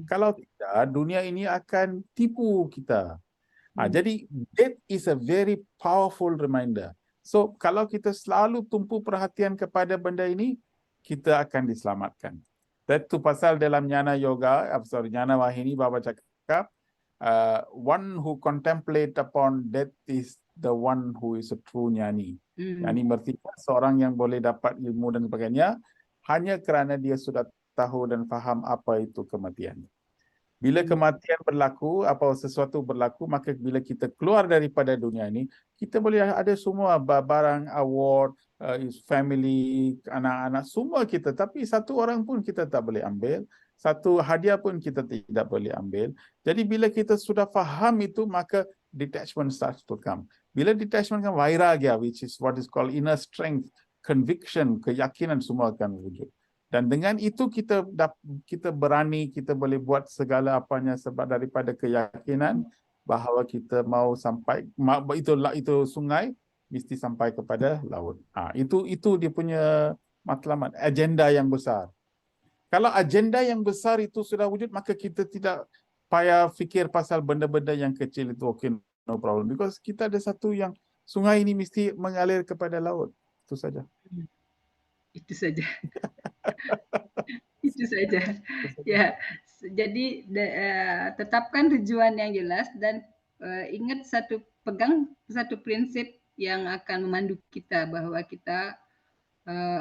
Kalau tidak, dunia ini akan tipu kita. Jadi, that is a very powerful reminder. So, kalau kita selalu tumpu perhatian kepada benda ini, kita akan diselamatkan. Itu pasal dalam Jnana Yoga, Jnana Wahini, Baba cakap, one who contemplate upon death is the one who is a true jnani. Jnani berarti seorang yang boleh dapat ilmu dan sebagainya, hanya kerana dia sudah tahu dan faham apa itu kematian. Bila kematian berlaku, apa sesuatu berlaku, maka bila kita keluar daripada dunia ini, kita boleh ada semua barang, award, family, anak-anak, semua kita. Tapi satu orang pun kita tak boleh ambil. Satu hadiah pun kita tidak boleh ambil. Jadi bila kita sudah faham itu, maka detachment starts to come. Bila detachment come, vairagya, which is what is called inner strength, conviction, keyakinan semua akan wujud. Dan dengan itu kita berani, kita boleh buat segala apanya sebab daripada keyakinan bahawa kita mau sampai itu sungai mesti sampai kepada laut. Itu dia punya matlamat, agenda yang besar. Kalau agenda yang besar itu sudah wujud, maka kita tidak payah fikir pasal benda-benda yang kecil itu. Okay, no problem, because kita ada satu yang sungai ini mesti mengalir kepada laut. Itu saja. Itu saja. Itu saja. Ya, jadi tetapkan tujuan yang jelas dan ingat pegang satu prinsip yang akan memandu kita, bahwa kita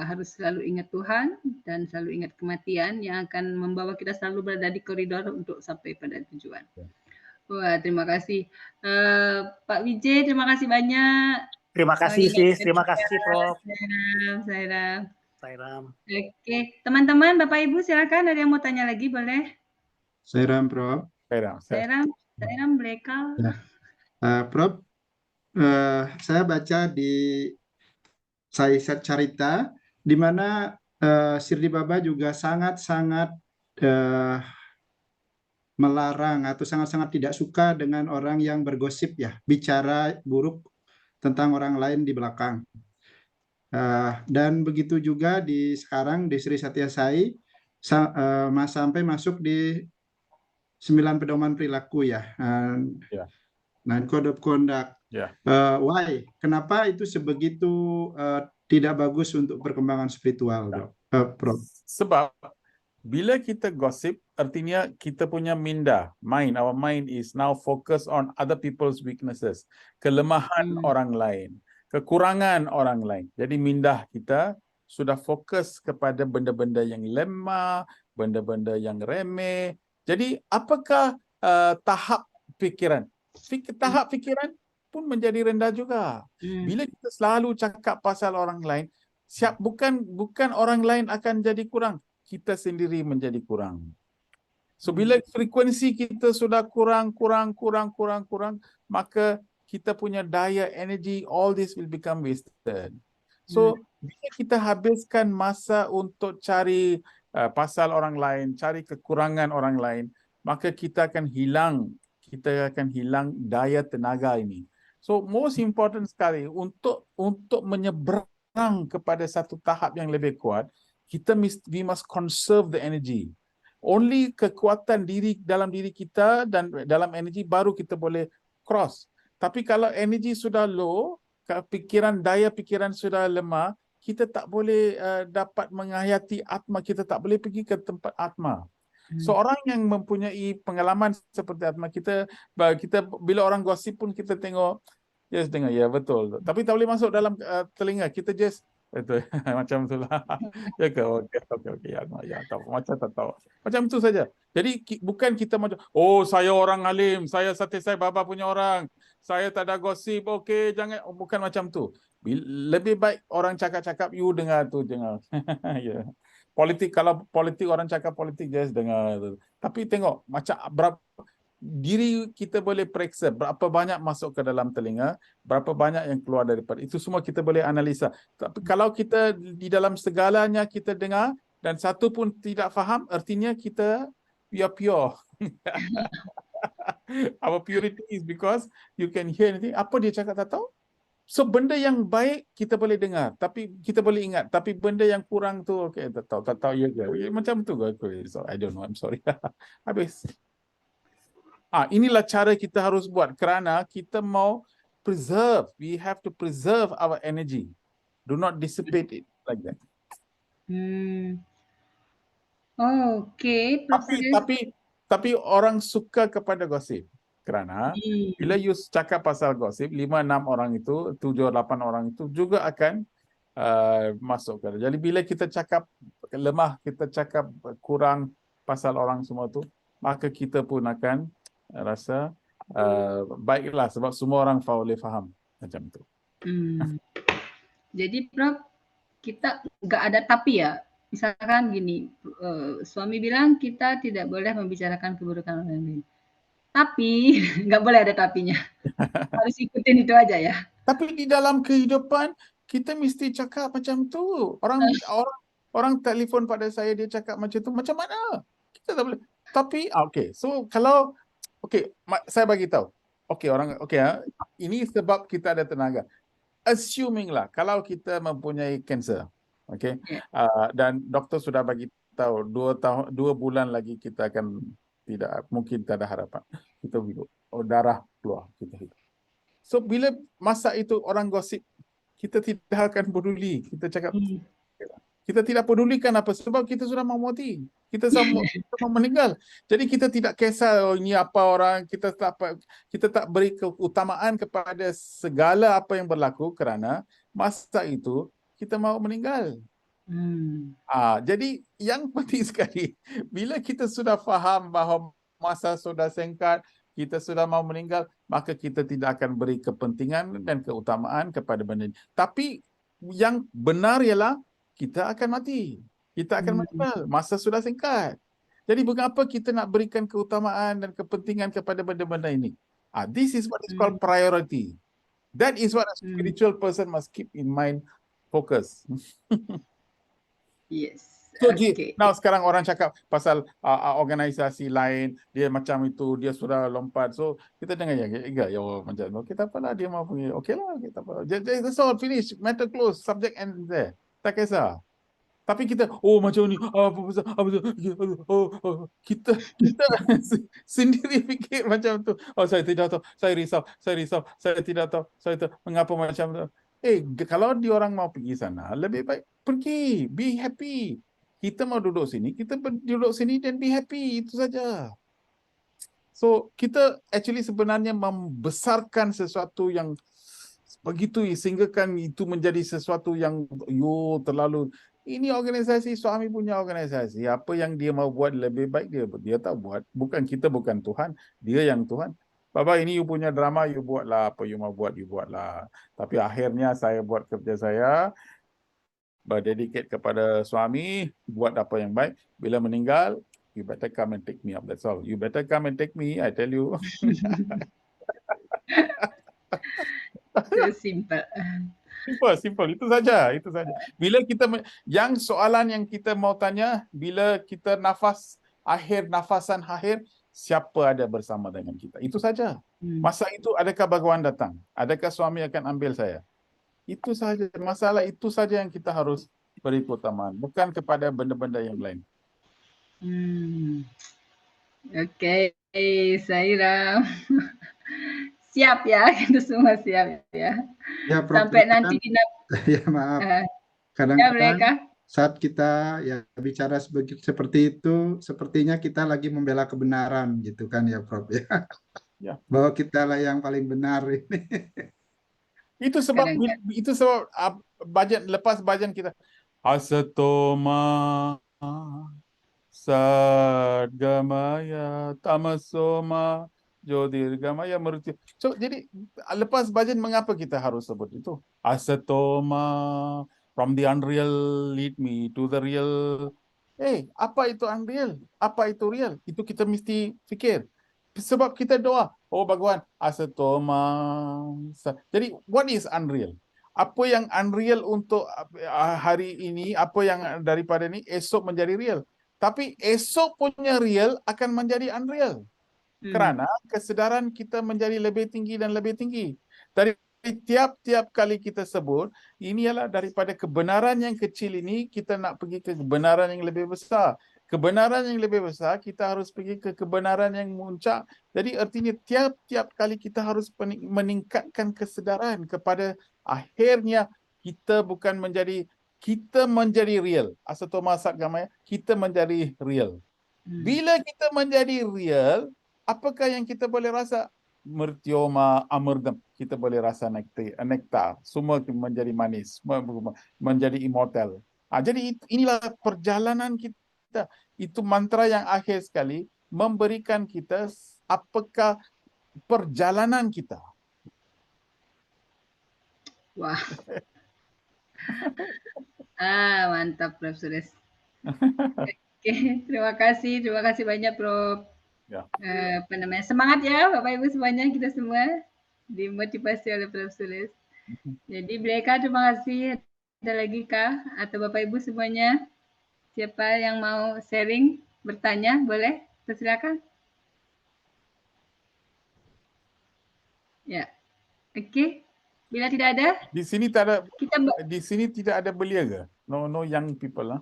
harus selalu ingat Tuhan dan selalu ingat kematian yang akan membawa kita selalu berada di koridor untuk sampai pada tujuan. Wah, terima kasih. Pak Wijay, terima kasih banyak. Terima kasih, Sis. Terima kasih, Prof. Sairam. Oke, teman-teman, Bapak Ibu silakan, ada yang mau tanya lagi, boleh? Sairam, Prof. Sairam, Blekal. Ya. Prof, saya baca di Saisat Carita, di mana Shirdi Baba juga sangat-sangat melarang atau sangat-sangat tidak suka dengan orang yang bergosip, ya, bicara buruk tentang orang lain di belakang. Dan begitu juga sekarang di Sri Satya Sai sampai masuk di 9 pedoman perilaku, ya, 9 Code of Conduct. Why? Kenapa itu sebegitu tidak bagus untuk perkembangan spiritual, Prof? Sebab bila kita gosip, artinya kita punya our mind is now focused on other people's weaknesses, kelemahan orang lain, kekurangan orang lain. Jadi minda kita sudah fokus kepada benda-benda yang lemah, benda-benda yang remeh. Jadi apakah tahap fikiran? Tahap fikiran pun menjadi rendah juga. Bila kita selalu cakap pasal orang lain, bukan orang lain akan jadi kurang, kita sendiri menjadi kurang. So bila frekuensi kita sudah kurang, maka kita punya daya, energy, all this will become wasted. So bila kita habiskan masa untuk cari pasal orang lain, cari kekurangan orang lain, maka kita akan hilang daya tenaga ini. So most important sekali untuk menyeberang kepada satu tahap yang lebih kuat, we must conserve the energy. Only kekuatan dalam diri kita dan dalam energy baru kita boleh cross. Tapi kalau energy sudah low, daya pikiran sudah lemah, kita tak boleh dapat menghayati atma, kita tak boleh pergi ke tempat atma. Seorang yang mempunyai pengalaman seperti atma, kita bila orang gosip pun kita tengok, just dengar, ya betul. Tapi tak boleh masuk dalam telinga, kita just itu macam itulah. Ya ke? Okey. Ya, tahu. Macam tak tahu. Macam itu saja. Jadi bukan kita macam, oh saya orang alim, saya Satya Sai Baba punya orang, saya tak ada gosip. Okey, jangan, bukan macam tu. Lebih baik orang cakap-cakap, you dengar tu, dengar. Ya. Kalau politik orang cakap politik, just dengar. Tapi tengok macam berapa diri kita boleh periksa berapa banyak masuk ke dalam telinga, berapa banyak yang keluar daripada itu, semua kita boleh analisa. Tapi kalau kita di dalam segalanya kita dengar dan satu pun tidak faham, artinya kita pure. Our purity is because you can hear anything. Apa dia cakap tak tahu. So benda yang baik kita boleh dengar, tapi kita boleh ingat. Tapi benda yang kurang tu, okay, tak tahu ya ke. Macam tu ke. So I don't know, I'm sorry. Habis. Inilah cara kita harus buat kerana kita mau preserve. We have to preserve our energy. Do not dissipate it like that. Okay. Tapi orang suka kepada gosip. Kerana bila you cakap pasal gosip, 5-6 orang itu, 7-8 orang itu juga akan masuk ke. Jadi bila kita cakap lemah, kita cakap kurang pasal orang semua tu, maka kita pun akan rasa baiklah sebab semua orang boleh faham macam tu. Jadi Prof, kita nggak ada tapi ya. Misalkan gini, suami bilang kita tidak boleh membicarakan keburukan orang lain. Tapi nggak boleh ada tapinya. Harus ikutin itu aja ya. Tapi di dalam kehidupan kita mesti cakap macam tu. Orang telefon pada saya, dia cakap macam tu, macam mana? Kita tak boleh. Tapi okay, so kalau saya bagi tahu. Ini sebab kita ada tenaga. Assuming lah kalau kita mempunyai kanser, dan doktor sudah bagi tahu 2 bulan lagi kita akan mungkin tak ada harapan, kita hidup, darah keluar, kita hidup. So bila masa itu orang gosip, kita tidak akan peduli. Kita cakap kita tidak pedulikan apa, sebab kita sudah mau mati, kita mau meninggal. Jadi kita tidak kisah ini apa orang, kita tak beri keutamaan kepada segala apa yang berlaku kerana masa itu kita mau meninggal. Jadi yang penting sekali, bila kita sudah faham bahawa masa sudah singkat, kita sudah mau meninggal, maka kita tidak akan beri kepentingan dan keutamaan kepada benda ini. Tapi yang benar ialah kita akan mati. Kita akan meninggal. Masa sudah singkat. Jadi mengapa kita nak berikan keutamaan dan kepentingan kepada benda-benda ini? This is what is called priority. That is what a spiritual person must keep in mind, focus. Yes. So, now sekarang orang cakap pasal organisasi lain, dia macam itu, dia sudah lompat. So, kita dengar macam kita apalah dia mau pergi. Okeylah, kita apa. That's all, finish, matter close, subject end there. Tak kisah. Tapi kita, macam ni, kita sendiri fikir macam tu. Saya tidak tahu, saya risau, saya tidak tahu, mengapa macam tu. Kalau diorang mau pergi sana, lebih baik pergi, be happy. Kita mau duduk sini, kita duduk sini dan be happy, itu saja. So, kita actually sebenarnya membesarkan sesuatu yang begitu sehinggakan itu menjadi sesuatu yang terlalu. Ini organisasi, suami punya organisasi. Apa yang dia mau buat lebih baik, dia tak buat. Bukan kita, bukan Tuhan. Dia yang Tuhan. Baba, ini you punya drama, you buatlah. Apa you mau buat, you buatlah. Tapi akhirnya saya buat kerja saya, berdedicate kepada suami, buat apa yang baik. Bila meninggal, you better come and take me up. That's all. You better come and take me, I tell you. So simple. Simple. Itu saja. Bila kita, yang soalan yang kita mau tanya, bila kita nafasan akhir, siapa ada bersama dengan kita? Itu saja. Masa itu, adakah Bhagawan datang? Adakah suami akan ambil saya? Itu saja. Masalah itu saja yang kita harus beri keutamaan. Bukan kepada benda-benda yang lain. Oke, Saira. Siap ya, kita semua siap ya. Sampai nanti ya maaf. Kadang-kadang saat kita bicara seperti itu, sepertinya kita lagi membela kebenaran gitu kan ya Prof ya. Bahwa kita lah yang paling benar ini. Itu sebab lepas bajan kita Asatoma Sadgamaya Tamasoma Jyotirgamaya Marutya. So, jadi lepas bajan mengapa kita harus sebut itu? Asatoma, from the unreal lead me to the real. Apa itu unreal? Apa itu real? Itu kita mesti fikir. Sebab kita doa, Bhagawan, Asatoma. Jadi, what is unreal? Apa yang unreal untuk hari ini, apa yang daripada ini, esok menjadi real. Tapi esok punya real akan menjadi unreal. Kerana kesedaran kita menjadi lebih tinggi dan lebih tinggi. Dari tiap-tiap kali kita sebut, ini adalah daripada kebenaran yang kecil ini, kita nak pergi ke kebenaran yang lebih besar. Kebenaran yang lebih besar, kita harus pergi ke kebenaran yang muncak. Jadi artinya tiap-tiap kali kita harus meningkatkan kesedaran kepada akhirnya kita menjadi real. Asatoma Sadgamaya, kita menjadi real. Bila kita menjadi real, apakah yang kita boleh rasa? Murtyoma amardam. Kita boleh rasa nektar. Semua menjadi manis. Menjadi immortal. Jadi inilah perjalanan kita. Itu mantra yang akhir sekali memberikan kita apakah perjalanan kita. Wah, mantap Prof. Sures. Oke, terima kasih banyak Prof. Ya. Apa namanya, semangat ya Bapak Ibu semuanya, kita semua dimotivasi oleh Prof. Sures. Jadi Bleka terima kasih. Ada lagi kah atau Bapak Ibu semuanya? Siapa yang mau sharing, bertanya, boleh? Silakan. Ya, oke. Bila tidak ada, Di sini tak ada. kita Di sini tidak ada belia ke? No young people lah.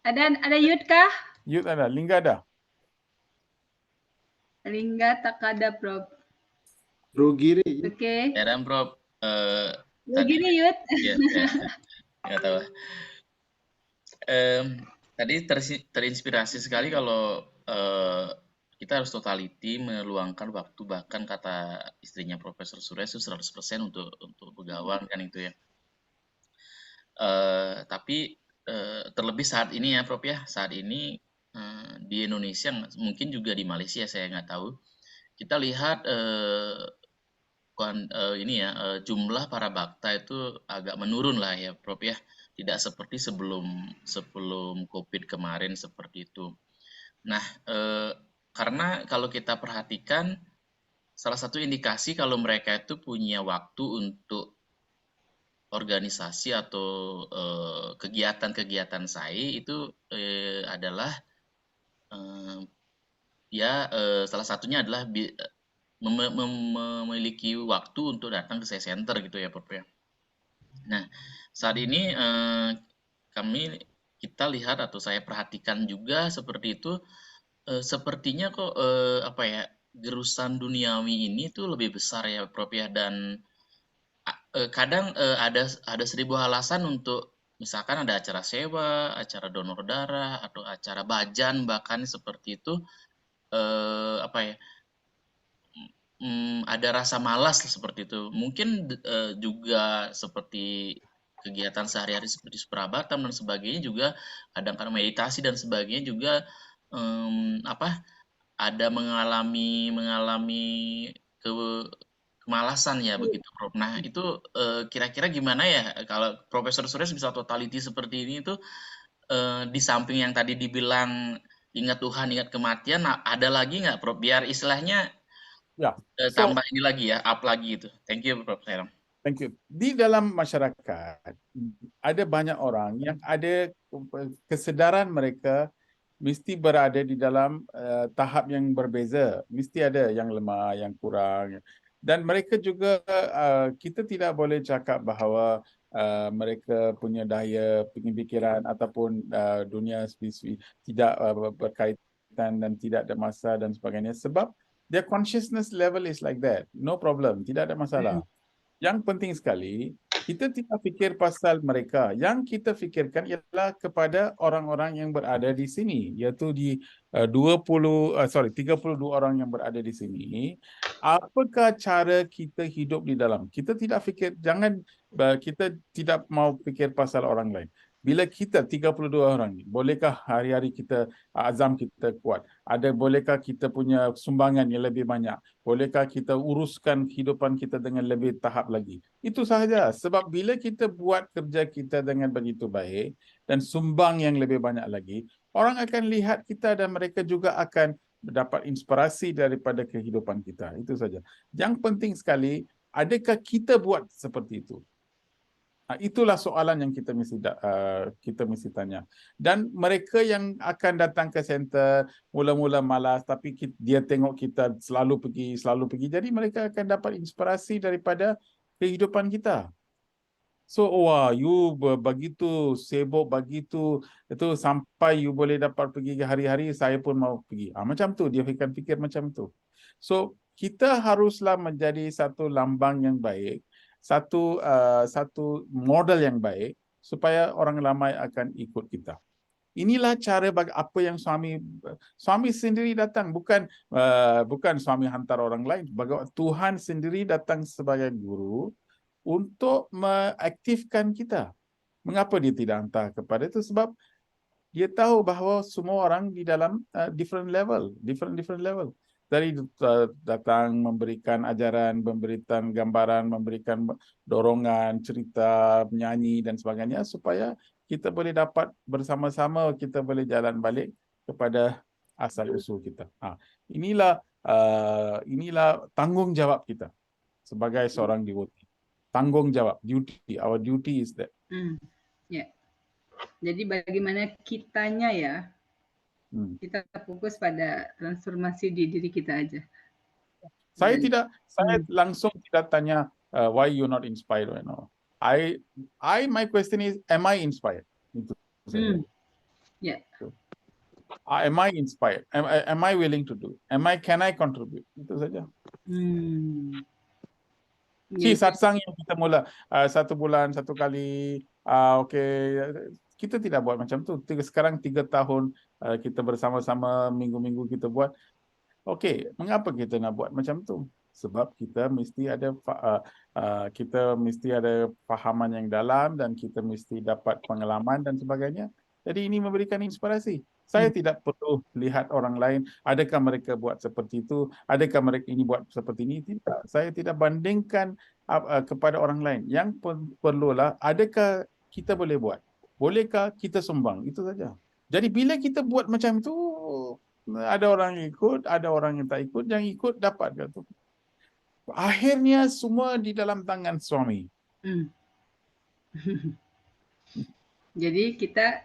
ada youth kah? Youth ada, Lingga ada. Lingga tak ada, Prof. Rugiri. Oke. Dan Prof. Rugiri youth. Ya, nggak tahu. Tadi terinspirasi sekali kalau kita harus totality meluangkan waktu, bahkan kata istrinya Profesor Sures itu 100% untuk begawan kan itu ya. Tapi terlebih saat ini ya Prof ya, saat ini di Indonesia, mungkin juga di Malaysia saya nggak tahu, kita lihat jumlah para bakta itu agak menurun lah ya Prof ya, tidak seperti sebelum COVID kemarin seperti itu. Nah, karena kalau kita perhatikan, salah satu indikasi kalau mereka itu punya waktu untuk organisasi atau kegiatan-kegiatan SAI itu adalah salah satunya adalah memiliki waktu untuk datang ke SAI Center gitu ya Prof ya. Nah, saat ini kita lihat atau saya perhatikan juga seperti itu, sepertinya kok gerusan duniawi ini tuh lebih besar ya Prof ya, dan kadang ada 1000 alasan untuk misalkan ada acara sewa, acara donor darah, atau acara bajan bahkan seperti itu, ada rasa malas seperti itu. Mungkin juga seperti kegiatan sehari-hari seperti suprabatan dan sebagainya juga, kadang-kadang meditasi dan sebagainya juga ada mengalami kemalasan ya begitu Prof. Nah itu kira-kira gimana ya kalau Profesor Sures bisa totality seperti ini itu, di samping yang tadi dibilang ingat Tuhan, ingat kematian, nah, ada lagi nggak Prof? Biar istilahnya Ya. Tambah ini lagi ya, up lagi itu. Thank you Prof. Thank you. Di dalam masyarakat ada banyak orang yang ada kesadaran mereka mesti berada di dalam tahap yang berbeza. Mesti ada yang lemah, yang kurang. Dan mereka juga, kita tidak boleh cakap bahawa mereka punya daya pemikiran ataupun dunia spesifik tidak berkaitan dan tidak ada masa dan sebagainya. Sebab their consciousness level is like that. No problem. Tidak ada masalah. Yang penting sekali, kita tidak fikir pasal mereka. Yang kita fikirkan ialah kepada orang-orang yang berada di sini, iaitu di 32 orang yang berada di sini. Apakah cara kita hidup di dalam? Kita tidak fikir, kita tidak mau fikir pasal orang lain. Bila kita 32 orang ni, bolehkah hari-hari kita, azam kita kuat? Bolehkah kita punya sumbangan yang lebih banyak? Bolehkah kita uruskan kehidupan kita dengan lebih tahap lagi? Itu sahaja. Sebab bila kita buat kerja kita dengan begitu baik dan sumbang yang lebih banyak lagi, orang akan lihat kita dan mereka juga akan mendapat inspirasi daripada kehidupan kita. Itu saja. Yang penting sekali, adakah kita buat seperti itu? Itulah soalan yang kita mesti tanya. Dan mereka yang akan datang ke center mula-mula malas, tapi dia tengok kita selalu pergi. Jadi mereka akan dapat inspirasi daripada kehidupan kita. So, wah, you begitu sibuk, begitu itu sampai you boleh dapat pergi hari-hari, saya pun mau pergi. Macam tu, dia akan fikir macam tu. So, kita haruslah menjadi satu lambang yang baik, satu model yang baik supaya orang ramai akan ikut kita. Inilah cara apa yang suami sendiri datang, bukan suami hantar orang lain. Tuhan sendiri datang sebagai guru untuk mengaktifkan kita. Mengapa dia tidak hantar kepada itu? Sebab dia tahu bahawa semua orang di dalam different level. Dari datang memberikan ajaran, memberikan gambaran, memberikan dorongan, cerita, menyanyi dan sebagainya supaya kita boleh dapat bersama-sama, kita boleh jalan balik kepada asal usul kita. Inilah tanggungjawab kita sebagai seorang devotee. Tanggungjawab, duty. Our duty is that. Ya. Jadi bagaimana kitanya ya, kita fokus pada transformasi di diri kita aja. Saya langsung tidak tanya why you not inspired right now. My question is, am I inspired? Itu saja. Yeah. Am I inspired? Am I willing to do? Can I contribute? Itu saja. Satsang yang kita mula 1 bulan 1 kali, kita tidak buat macam tu. Sekarang 3 tahun kita bersama-sama, minggu-minggu kita buat. Mengapa kita nak buat macam tu? Sebab kita mesti ada fahaman yang dalam dan kita mesti dapat pengalaman dan sebagainya. Jadi ini memberikan inspirasi. Saya tidak perlu lihat orang lain, adakah mereka buat seperti itu, adakah mereka ini buat seperti ini. Tidak. Saya tidak bandingkan kepada orang lain. Yang perlulah, adakah kita boleh buat? Bolehkah kita sumbang? Itu saja. Jadi bila kita buat macam itu, ada orang yang ikut, ada orang yang tak ikut. Yang ikut dapat. Akhirnya semua di dalam tangan suami. Jadi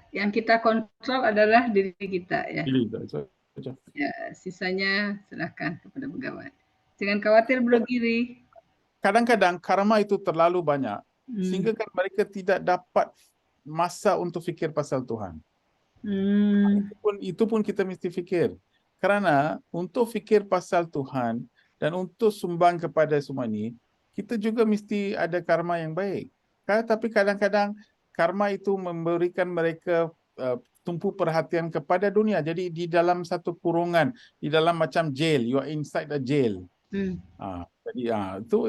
yang kita kontrol adalah diri kita ya. Ya, sisanya serahkan kepada Begawan. Jangan khawatir Bro Giri. Kadang-kadang karma itu terlalu banyak sehingga kan mereka tidak dapat masa untuk fikir pasal Tuhan. Itu pun kita mesti fikir. Kerana untuk fikir pasal Tuhan dan untuk sumbang kepada semua ini, kita juga mesti ada karma yang baik. Tapi kadang-kadang karma itu memberikan mereka tumpu perhatian kepada dunia. Jadi di dalam satu kurungan, di dalam macam jail, you are inside a jail.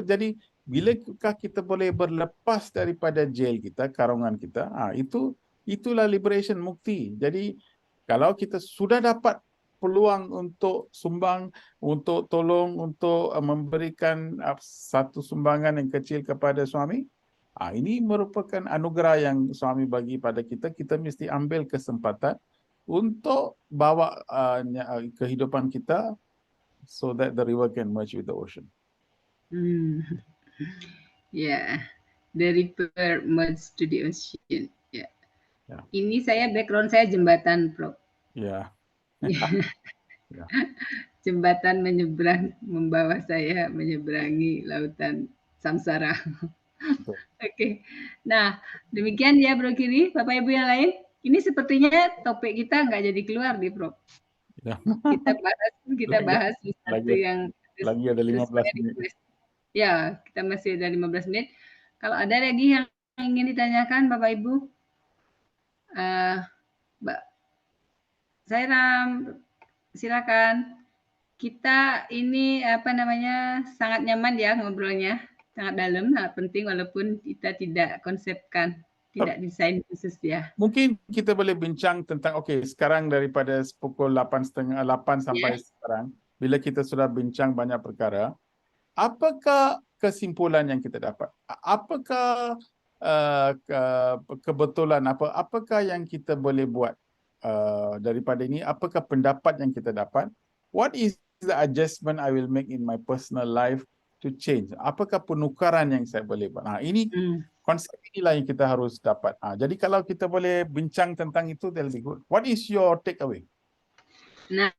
Jadi bilakah kita boleh berlepas daripada jail kita, karungan kita? Itulah liberation, mukti. Jadi kalau kita sudah dapat peluang untuk sumbang, untuk tolong, untuk memberikan satu sumbangan yang kecil kepada suami, ini merupakan anugerah yang suami bagi pada kita. Kita mesti ambil kesempatan untuk bawa kehidupan kita so that the river can merge with the ocean. The river merge to the ocean. Ini background saya jembatan, Prof. Jembatan menyeberang, membawa saya menyeberangi lautan samsara. Nah, demikian ya Bro Giri, Bapak Ibu yang lain. Ini sepertinya topik kita nggak jadi keluar nih, Prof. Kita bahas satu yang lagi ada 15 menit. Ya, kita masih ada 15 menit. Kalau ada lagi yang ingin ditanyakan Bapak Ibu, Mbak Sairam, silakan. Kita ini sangat nyaman ya ngobrolnya, sangat dalam, sangat penting walaupun kita tidak konsepkan, tidak desain khusus ya. Mungkin kita boleh bincang tentang sekarang daripada pukul 8:30 sampai sekarang, bila kita sudah bincang banyak perkara, apakah kesimpulan yang kita dapat? Apakah kebetulan apakah yang kita boleh buat daripada ini? Apakah pendapat yang kita dapat? What is the adjustment I will make in my personal life to change? Apakah penukaran yang saya boleh buat? Ini konsep inilah yang kita harus dapat. Jadi kalau kita boleh bincang tentang itu, that'll be good. What is your takeaway? Nah,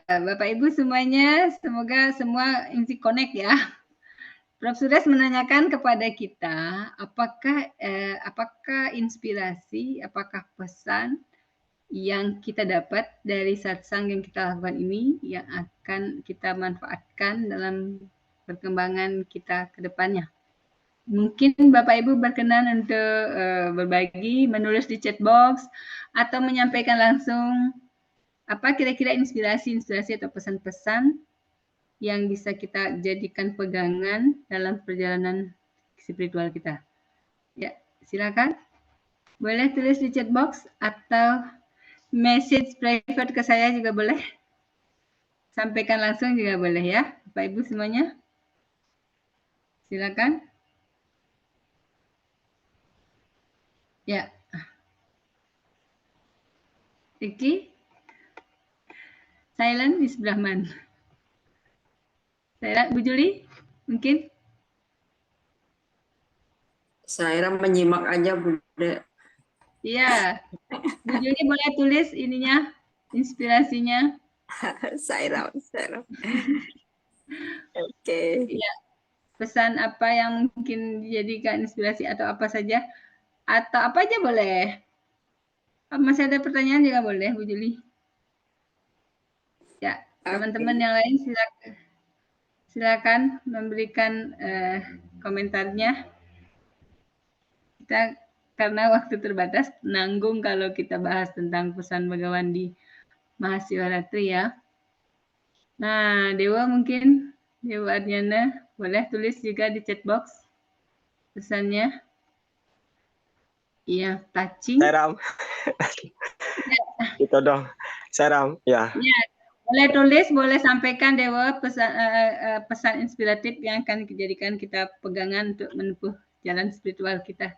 Bapak Ibu semuanya, semoga semua isi connect ya. Prof. Suresh menanyakan kepada kita, apakah inspirasi, apakah pesan yang kita dapat dari satsang yang kita lakukan ini yang akan kita manfaatkan dalam perkembangan kita ke depannya. Mungkin Bapak Ibu berkenan untuk berbagi, menulis di chat box, atau menyampaikan langsung apa kira-kira inspirasi atau pesan-pesan yang bisa kita jadikan pegangan dalam perjalanan spiritual kita. Ya, silakan. Boleh tulis di chat box atau message private ke saya juga boleh. Sampaikan langsung juga boleh ya, Bapak Ibu semuanya. Silakan. Ya. Ricky. Silent di sebelah mana? Saya Bu Juli, mungkin? Saya menyimak aja, Bunda. Iya. Bu Juli boleh tulis ininya, inspirasinya. Saya. Oke. Iya. Pesan apa yang mungkin dijadikan inspirasi atau apa saja? Atau apa aja boleh. Masih ada pertanyaan juga boleh, Bu Juli. Ya, teman-teman yang lain silakan memberikan komentarnya. Kita karena waktu terbatas, nanggung kalau kita bahas tentang pesan Bhagawan di Mahasivaratri ya. Nah, Dewa mungkin, Dewa Adnyana, boleh tulis juga di chat box pesannya. Iya, touching. Seram. Itu dong. Seram, ya. Ya, boleh tulis, boleh sampaikan Dewa pesan inspiratif yang akan dijadikan kita pegangan untuk menempuh jalan spiritual kita.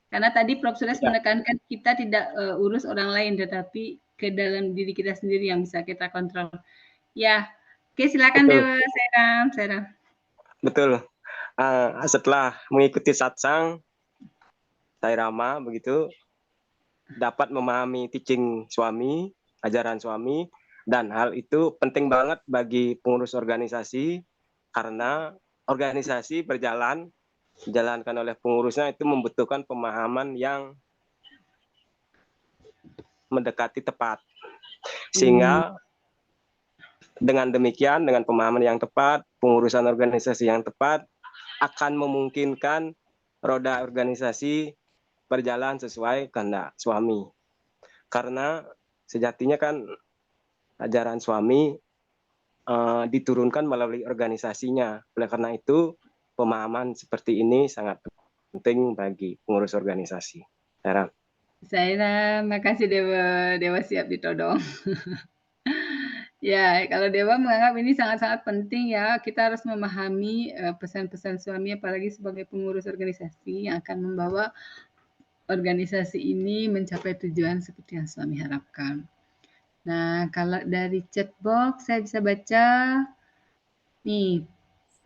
Karena tadi Prof. Suresh menekankan kita tidak urus orang lain, tetapi ke dalam diri kita sendiri yang bisa kita kontrol. Ya, oke silakan Betul. Dewa, Seram. Betul. Setelah mengikuti satsang, saya Rama begitu dapat memahami teaching suami, ajaran suami, dan hal itu penting banget bagi pengurus organisasi karena organisasi dijalankan oleh pengurusnya itu membutuhkan pemahaman yang mendekati tepat. Sehingga dengan demikian, dengan pemahaman yang tepat, pengurusan organisasi yang tepat, akan memungkinkan roda organisasi berjalan sesuai kehendak suami. Karena sejatinya kan ajaran suami diturunkan melalui organisasinya. Oleh karena itu, pemahaman seperti ini sangat penting bagi pengurus organisasi. Saya makasih Dewa siap ditodong. Ya, kalau Dewa menganggap ini sangat-sangat penting ya, kita harus memahami pesan-pesan suami apalagi sebagai pengurus organisasi yang akan membawa organisasi ini mencapai tujuan seperti yang suami harapkan. Nah, kalau dari chat box saya bisa baca nih.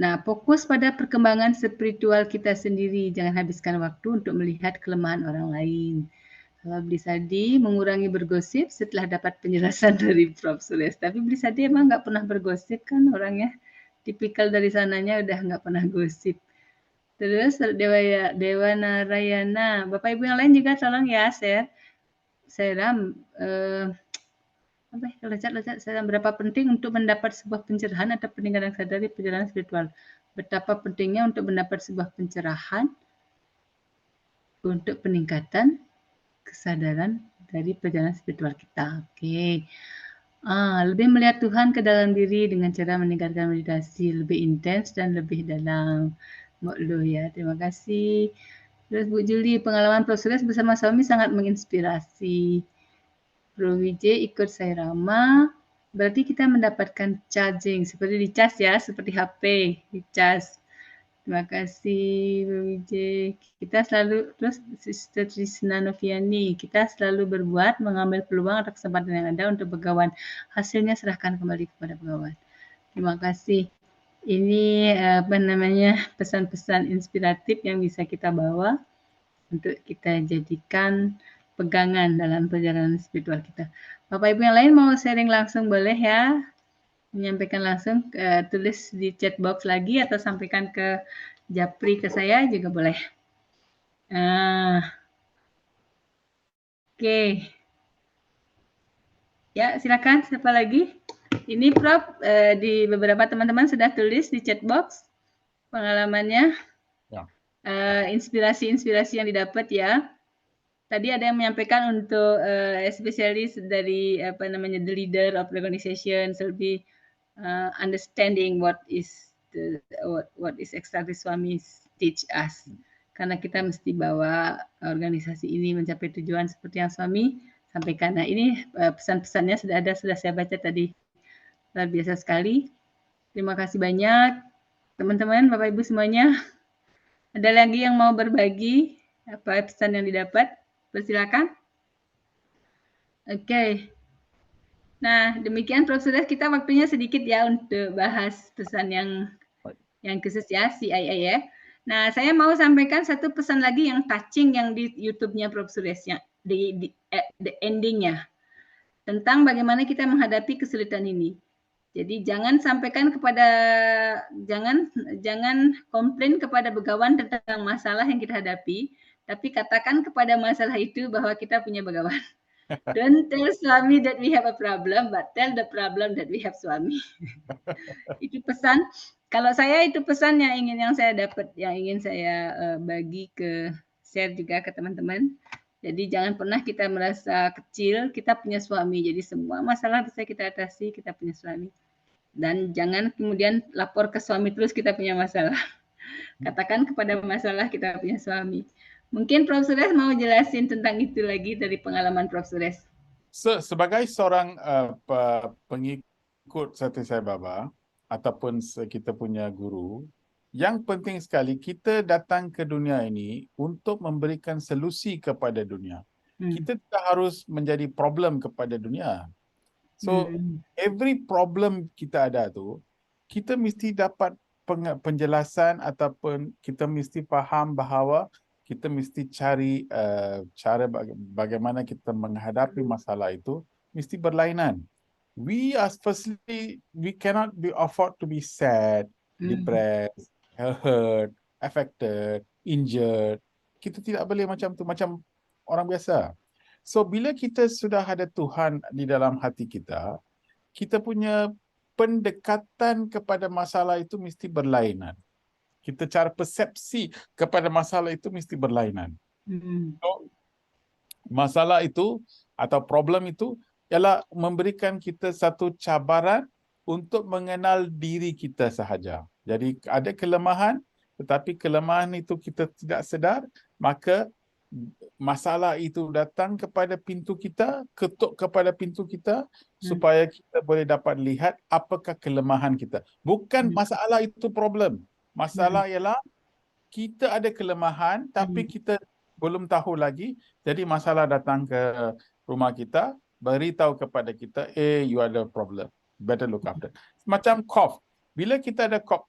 Nah, fokus pada perkembangan spiritual kita sendiri, jangan habiskan waktu untuk melihat kelemahan orang lain. Kalau Blisadi mengurangi bergosip setelah dapat penjelasan dari Prof. Suresh. Tapi Blisadi emang nggak pernah bergosip kan orangnya. Tipikal dari sananya udah nggak pernah gosip. Terus Dewa Narayana. Bapak Ibu yang lain juga tolong ya share. Berapa penting untuk mendapat sebuah pencerahan atau peningkatan sadar dari perjalanan spiritual. Betapa pentingnya untuk mendapat sebuah pencerahan untuk peningkatan kesadaran dari perjalanan spiritual kita. Oke. Lebih melihat Tuhan ke dalam diri dengan cara meningkatkan meditasi lebih intens dan lebih dalam. Moklo ya, terima kasih. Terus Bu Juli, pengalaman Prof. Suresh bersama suami sangat menginspirasi. Bro Wijay ikut saya Rama, berarti kita mendapatkan charging seperti di cas ya, seperti HP di cas. Terima kasih Bro Wijay. Kita selalu, terus Sister Trisna Noviani, kita selalu berbuat, mengambil peluang atau kesempatan yang ada untuk Bhagawan. Hasilnya serahkan kembali kepada Bhagawan. Terima kasih. Ini pesan-pesan inspiratif yang bisa kita bawa untuk kita jadikan pegangan dalam perjalanan spiritual kita. Bapak Ibu yang lain mau sharing langsung boleh ya, menyampaikan langsung, tulis di chat box lagi atau sampaikan ke Japri ke saya juga boleh. Oke. Ya silakan, siapa lagi? Ini Prof di beberapa teman-teman sudah tulis di chat box pengalamannya, inspirasi-inspirasi yang didapat ya. Tadi ada yang menyampaikan untuk spesialis dari the leader of the organization should be understanding what is extraordinary Swami teach us. karena kita mesti bawa organisasi ini mencapai tujuan seperti yang suami sampaikan. Nah, ini pesan-pesannya sudah ada, sudah saya baca tadi. Luar biasa sekali. Terima kasih banyak teman-teman, Bapak Ibu semuanya. Ada lagi yang mau berbagi apa pesan yang didapat? Persilakan. Oke. Nah, demikian Prof. Sudah, kita waktunya sedikit ya untuk bahas pesan yang khusus ya, CIA ya. Nah, saya mau sampaikan satu pesan lagi yang touching yang di YouTube-nya Prof. Suresh, yang di ending-nya tentang bagaimana kita menghadapi kesulitan ini. Jadi jangan komplain kepada begawan tentang masalah yang kita hadapi, tapi katakan kepada masalah itu bahwa kita punya begawan. Don't tell suami that we have a problem, but tell the problem that we have suami. Itu pesan. Kalau saya itu pesan yang saya dapat, yang ingin saya bagi share juga ke teman-teman. Jadi jangan pernah kita merasa kecil, kita punya suami. Jadi semua masalah bisa kita atasi, kita punya suami. Dan jangan kemudian lapor ke suami terus kita punya masalah. Katakan kepada masalah kita punya suami. Mungkin Prof. Suresh mau jelasin tentang itu lagi dari pengalaman Prof. Suresh. Sebagai seorang pengikut Sati Sai Baba ataupun kita punya guru, yang penting sekali kita datang ke dunia ini untuk memberikan solusi kepada dunia. Kita tidak harus menjadi problem kepada dunia. So, every problem kita ada tu, kita mesti dapat penjelasan ataupun kita mesti faham bahawa kita mesti cari cara bagaimana kita menghadapi masalah itu mesti berlainan. We cannot be afford to be sad, depressed, hurt, affected, injured. Kita tidak boleh macam tu, macam orang biasa. So, bila kita sudah ada Tuhan di dalam hati kita, kita punya pendekatan kepada masalah itu mesti berlainan. Kita cara persepsi kepada masalah itu mesti berlainan. So, masalah itu atau problem itu ialah memberikan kita satu cabaran untuk mengenal diri kita sahaja. Jadi ada kelemahan, tetapi kelemahan itu kita tidak sedar, maka masalah itu datang kepada pintu kita, ketuk kepada pintu kita supaya kita boleh dapat lihat apakah kelemahan kita. Bukan masalah itu problem. Masalah ialah kita ada kelemahan tapi kita belum tahu lagi. Jadi masalah datang ke rumah kita, beritahu kepada kita, you ada problem. Better look after. Macam cough. Bila kita ada cough,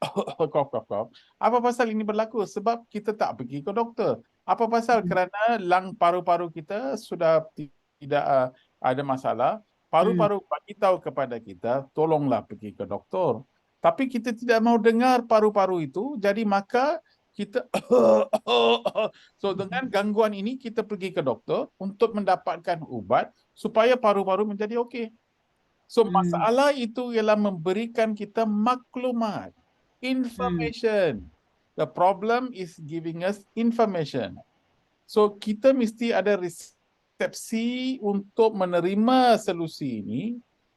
apa pasal ini berlaku? Sebab kita tak pergi ke doktor. Apa pasal? Kerana paru-paru kita sudah tidak ada masalah. Paru-paru bagi tahu kepada kita, tolonglah pergi ke doktor. Tapi kita tidak mau dengar paru-paru itu, jadi maka kita so dengan gangguan ini kita pergi ke doktor untuk mendapatkan ubat supaya paru-paru menjadi okey. So masalah itu ialah memberikan kita maklumat, information. The problem is giving us information. So kita mesti ada resepsi untuk menerima solusi ini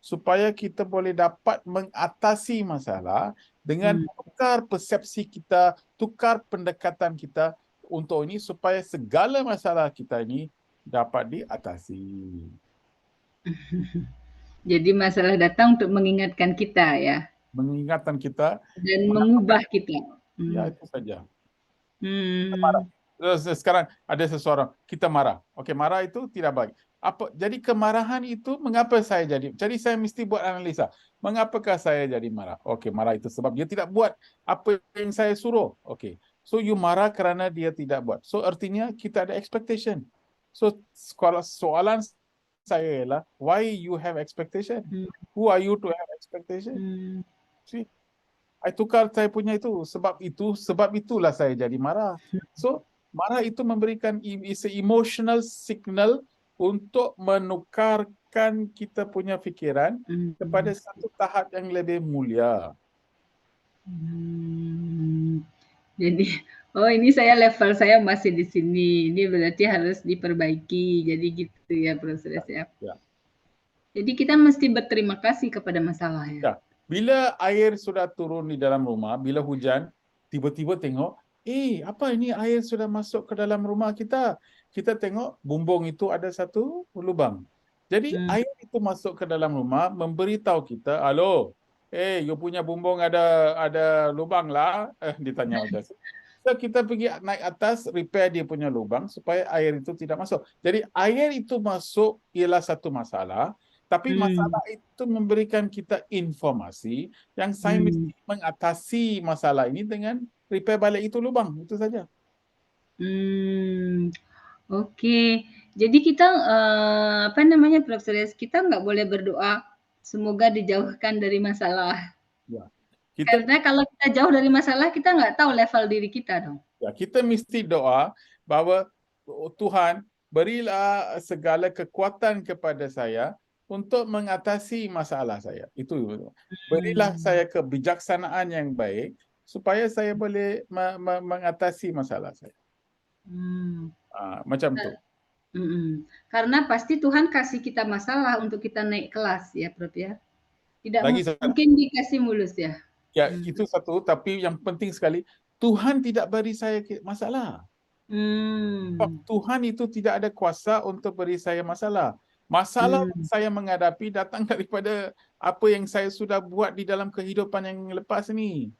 supaya kita boleh dapat mengatasi masalah dengan tukar persepsi kita, tukar pendekatan kita untuk ini supaya segala masalah kita ini dapat diatasi. Jadi masalah datang untuk mengingatkan kita ya. Mengingatkan kita. Dan mengubah kita. Ya, itu saja. Kita marah. Sekarang ada seseorang, kita marah. Okey, marah itu tidak baik. Jadi kemarahan itu mengapa saya jadi? Jadi saya mesti buat analisa. Mengapakah saya jadi marah? Okey, marah itu sebab dia tidak buat apa yang saya suruh. Okey. So you marah kerana dia tidak buat. So artinya kita ada expectation. So soalan saya ialah, why you have expectation? Who are you to have expectation? See, I tukar saya punya itu, sebab itulah saya jadi marah. So, marah itu memberikan emotional signal untuk menukarkan kita punya fikiran kepada satu tahap yang lebih mulia. Jadi, ini level saya masih di sini. Ini berarti harus diperbaiki. Jadi gitu ya, Prof. Suresh ya. Jadi kita mesti berterima kasih kepada masalah ya. Bila air sudah turun di dalam rumah, bila hujan, tiba-tiba tengok apa ini, air sudah masuk ke dalam rumah kita. Kita tengok bumbung itu ada satu lubang. Jadi air itu masuk ke dalam rumah, memberitahu kita, halo, you punya bumbung ada lubang lah, ditanya macam. So kita pergi naik atas, repair dia punya lubang supaya air itu tidak masuk. Jadi air itu masuk ialah satu masalah, tapi masalah itu memberikan kita informasi yang saya mesti mengatasi masalah ini dengan repair balik itu lubang, itu saja. Oke. Jadi kita apa namanya, Prof. Suryas, kita nggak boleh berdoa semoga dijauhkan dari masalah. Ya. Karena kalau kita jauh dari masalah, kita nggak tahu level diri kita dong. Ya, kita mesti doa bahwa Tuhan berilah segala kekuatan kepada saya untuk mengatasi masalah saya. Itu berilah saya kebijaksanaan yang baik supaya saya boleh mengatasi masalah saya. Macam tu. Karena pasti Tuhan kasih kita masalah untuk kita naik kelas ya, Prof ya. Tidak mungkin dikasih mulus ya. Ya, itu satu. Tapi yang penting sekali, Tuhan tidak beri saya masalah. Tuhan itu tidak ada kuasa untuk beri saya masalah. Masalah yang saya menghadapi datang daripada apa yang saya sudah buat di dalam kehidupan yang lepas ini.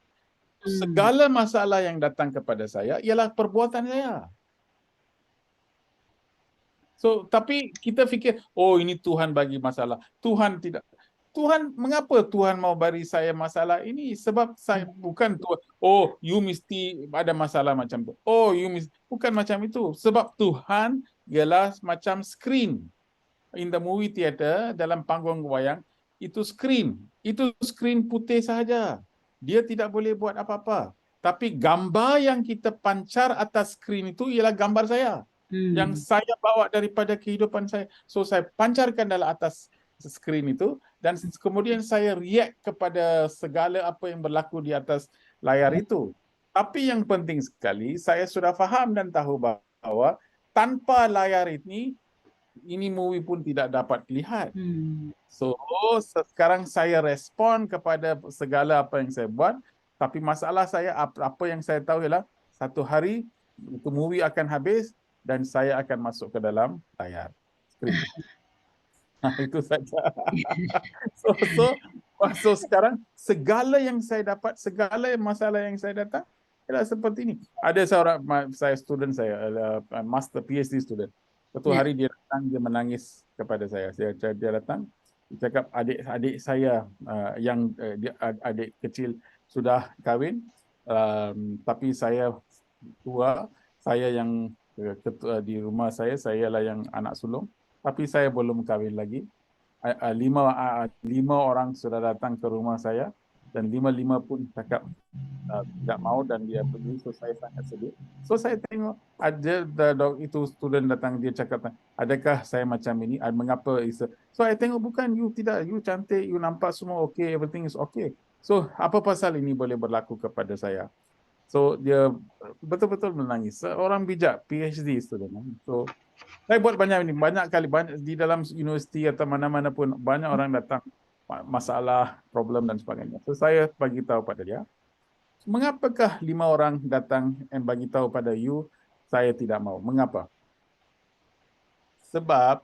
Segala masalah yang datang kepada saya ialah perbuatan saya. So, tapi kita fikir, oh ini Tuhan bagi masalah. Tuhan tidak. Tuhan, mengapa Tuhan mau beri saya masalah ini? Sebab saya bukan Tuhan, oh you mesti ada masalah macam tu. Oh you mesti, bukan macam itu. Sebab Tuhan ialah macam screen. In the movie theater, dalam panggung wayang, itu screen. Itu screen putih sahaja. Dia tidak boleh buat apa-apa. Tapi gambar yang kita pancar atas screen itu ialah gambar saya. Yang saya bawa daripada kehidupan saya. So saya pancarkan dalam atas screen itu dan kemudian saya react kepada segala apa yang berlaku di atas layar itu. Tapi yang penting sekali, saya sudah faham dan tahu bahwa tanpa layar ini movie pun tidak dapat dilihat. So sekarang saya respon kepada segala apa yang saya buat, tapi masalah saya, apa yang saya tahu ialah satu hari itu movie akan habis dan saya akan masuk ke dalam layar screen. Itu saja. So sekarang segala yang saya dapat, segala masalah yang saya datang ialah seperti ini. Ada seorang student saya, master PhD student. Satu hari dia datang, dia menangis kepada saya. Dia datang, dia cakap adik saya yang adik kecil sudah kahwin, tapi saya tua, saya yang di rumah saya lah yang anak sulung. Tapi saya belum kahwin lagi. 5 orang sudah datang ke rumah saya dan 5 pun cakap tidak mau dan dia pergi. So saya sangat sedih. So saya tengok ada itu student datang, dia cakap, adakah saya macam ini? Mengapa? So saya tengok bukan, you tidak, you cantik, you nampak semua okay, everything is okay. So apa pasal ini boleh berlaku kepada saya? So dia betul-betul menangis. Seorang bijak, PhD student. So saya buat banyak kali di dalam universiti atau mana-mana pun banyak orang datang masalah, problem dan sebagainya. So saya bagi tahu pada dia, mengapakah 5 orang datang dan bagi tahu pada you saya tidak mau? Mengapa? Sebab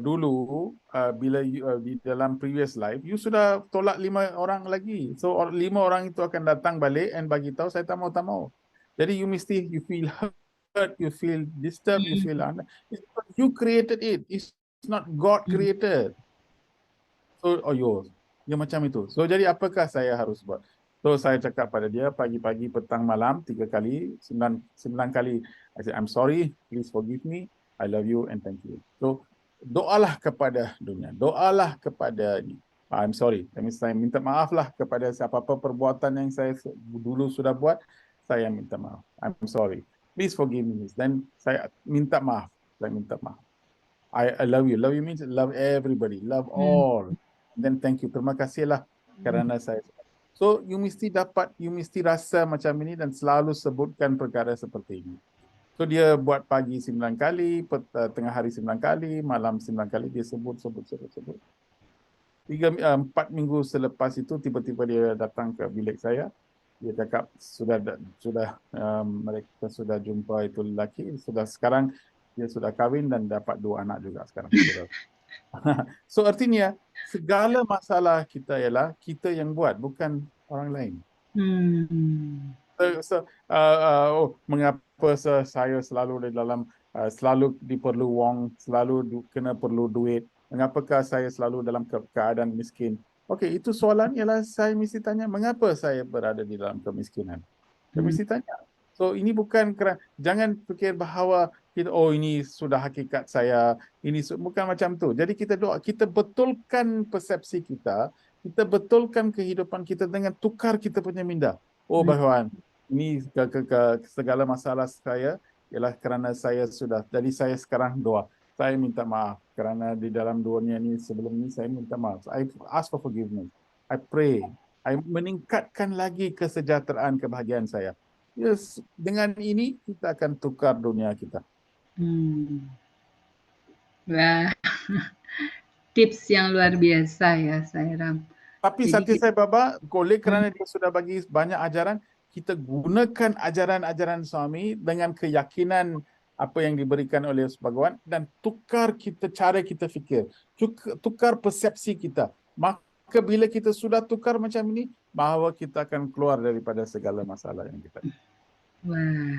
dulu bila di dalam previous life you sudah tolak 5 orang lagi. So 5 orang itu akan datang balik and bagi tahu saya tak mau. Jadi you feel hurt, you feel disturbed, you feel you created it. It's not God created. So dia macam itu. So jadi apakah saya harus buat? So saya cakap pada dia pagi-pagi, petang, malam 3 kali, 9 kali. I said, I'm sorry, please forgive me, I love you and thank you. So doalah kepada dunia, doalah kepada ini. I'm sorry, saya minta maaflah kepada siapa-apa perbuatan yang saya dulu sudah buat, saya minta maaf. I'm sorry. Please forgive me. Dan saya minta maaf. I love you. Love you means love everybody. Love all. Then thank you. Terima kasihlah kerana saya. So you mesti rasa macam ini dan selalu sebutkan perkara seperti ini. So dia buat pagi 9 kali, tengah hari 9 kali, malam 9 kali dia sebut. 4 minggu selepas itu tiba-tiba dia datang ke bilik saya. dia cakap mereka sudah jumpa itu lelaki, sudah sekarang dia sudah kahwin dan dapat 2 anak juga sekarang. So artinya segala masalah kita ialah kita yang buat, bukan orang lain. Mengapa saya selalu di dalam selalu diperlu wang, selalu kena perlu duit, mengapakah saya selalu dalam keadaan miskin? Okey, itu soalan ialah saya mesti tanya, mengapa saya berada di dalam kemiskinan? Saya mesti tanya. So ini bukan jangan fikir bahawa ini sudah hakikat saya, ini bukan macam tu. Jadi kita doa, kita betulkan persepsi kita betulkan kehidupan kita dengan tukar kita punya minda. Oh Bahawan, ini segala masalah saya ialah kerana saya sudah, jadi saya sekarang doa. Saya minta maaf kerana di dalam dunia ini sebelum ini saya minta maaf. I ask for forgiveness. I pray. I meningkatkan lagi kesejahteraan, kebahagiaan saya. Yes, dengan ini kita akan tukar dunia kita. Wah, tips yang luar biasa ya, Sairam. Tapi Sati saya Baba, oleh kerana dia sudah bagi banyak ajaran, kita gunakan ajaran-ajaran suami dengan keyakinan apa yang diberikan oleh Bhagawan dan tukar cara kita fikir, tukar persepsi kita. Maka bila kita sudah tukar macam ini, bahawa kita akan keluar daripada segala masalah yang kita. Wah.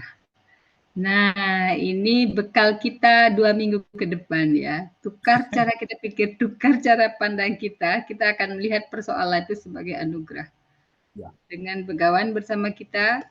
Nah, ini bekal kita 2 minggu ke depan ya. Tukar cara kita pikir, tukar cara pandang kita akan melihat persoalan itu sebagai anugerah. Ya. Dengan Begawan bersama kita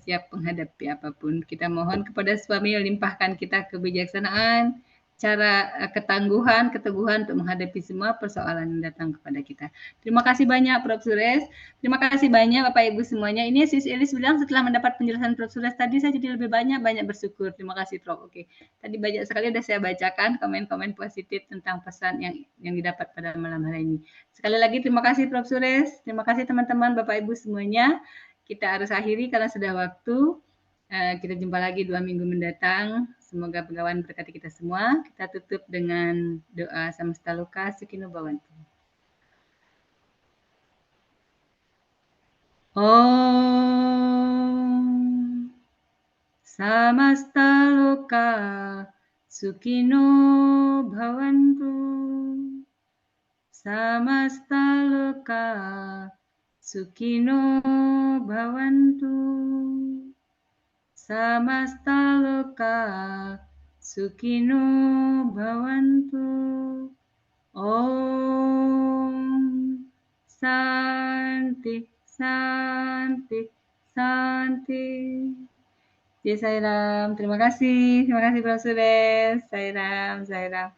siap menghadapi apapun. Kita mohon kepada suami limpahkan kita kebijaksanaan, cara ketangguhan, keteguhan untuk menghadapi semua persoalan yang datang kepada kita. Terima kasih banyak Prof. Suresh. Terima kasih banyak Bapak Ibu semuanya. Ini Sis Elis bilang setelah mendapat penjelasan Prof. Suresh tadi saya jadi lebih banyak bersyukur. Terima kasih Prof. Oke. Tadi banyak sekali sudah saya bacakan komen-komen positif tentang pesan yang didapat pada malam hari ini. Sekali lagi terima kasih Prof. Suresh. Terima kasih teman-teman Bapak Ibu semuanya. Kita harus akhiri karena sudah waktu. Kita jumpa lagi 2 minggu mendatang. Semoga Begawan berkati kita semua. Kita tutup dengan doa Samasta Loka Sukino Bhavantu. Om Samasta Loka Sukino Bhavantu. Samasta Loka Sukino Bhavantu. Samasta Loka Sukino Bhavantu. Om Santi, Santi, Santi. Jai Sairam. Terima kasih Prof. Suresh. Sairam, Sairam.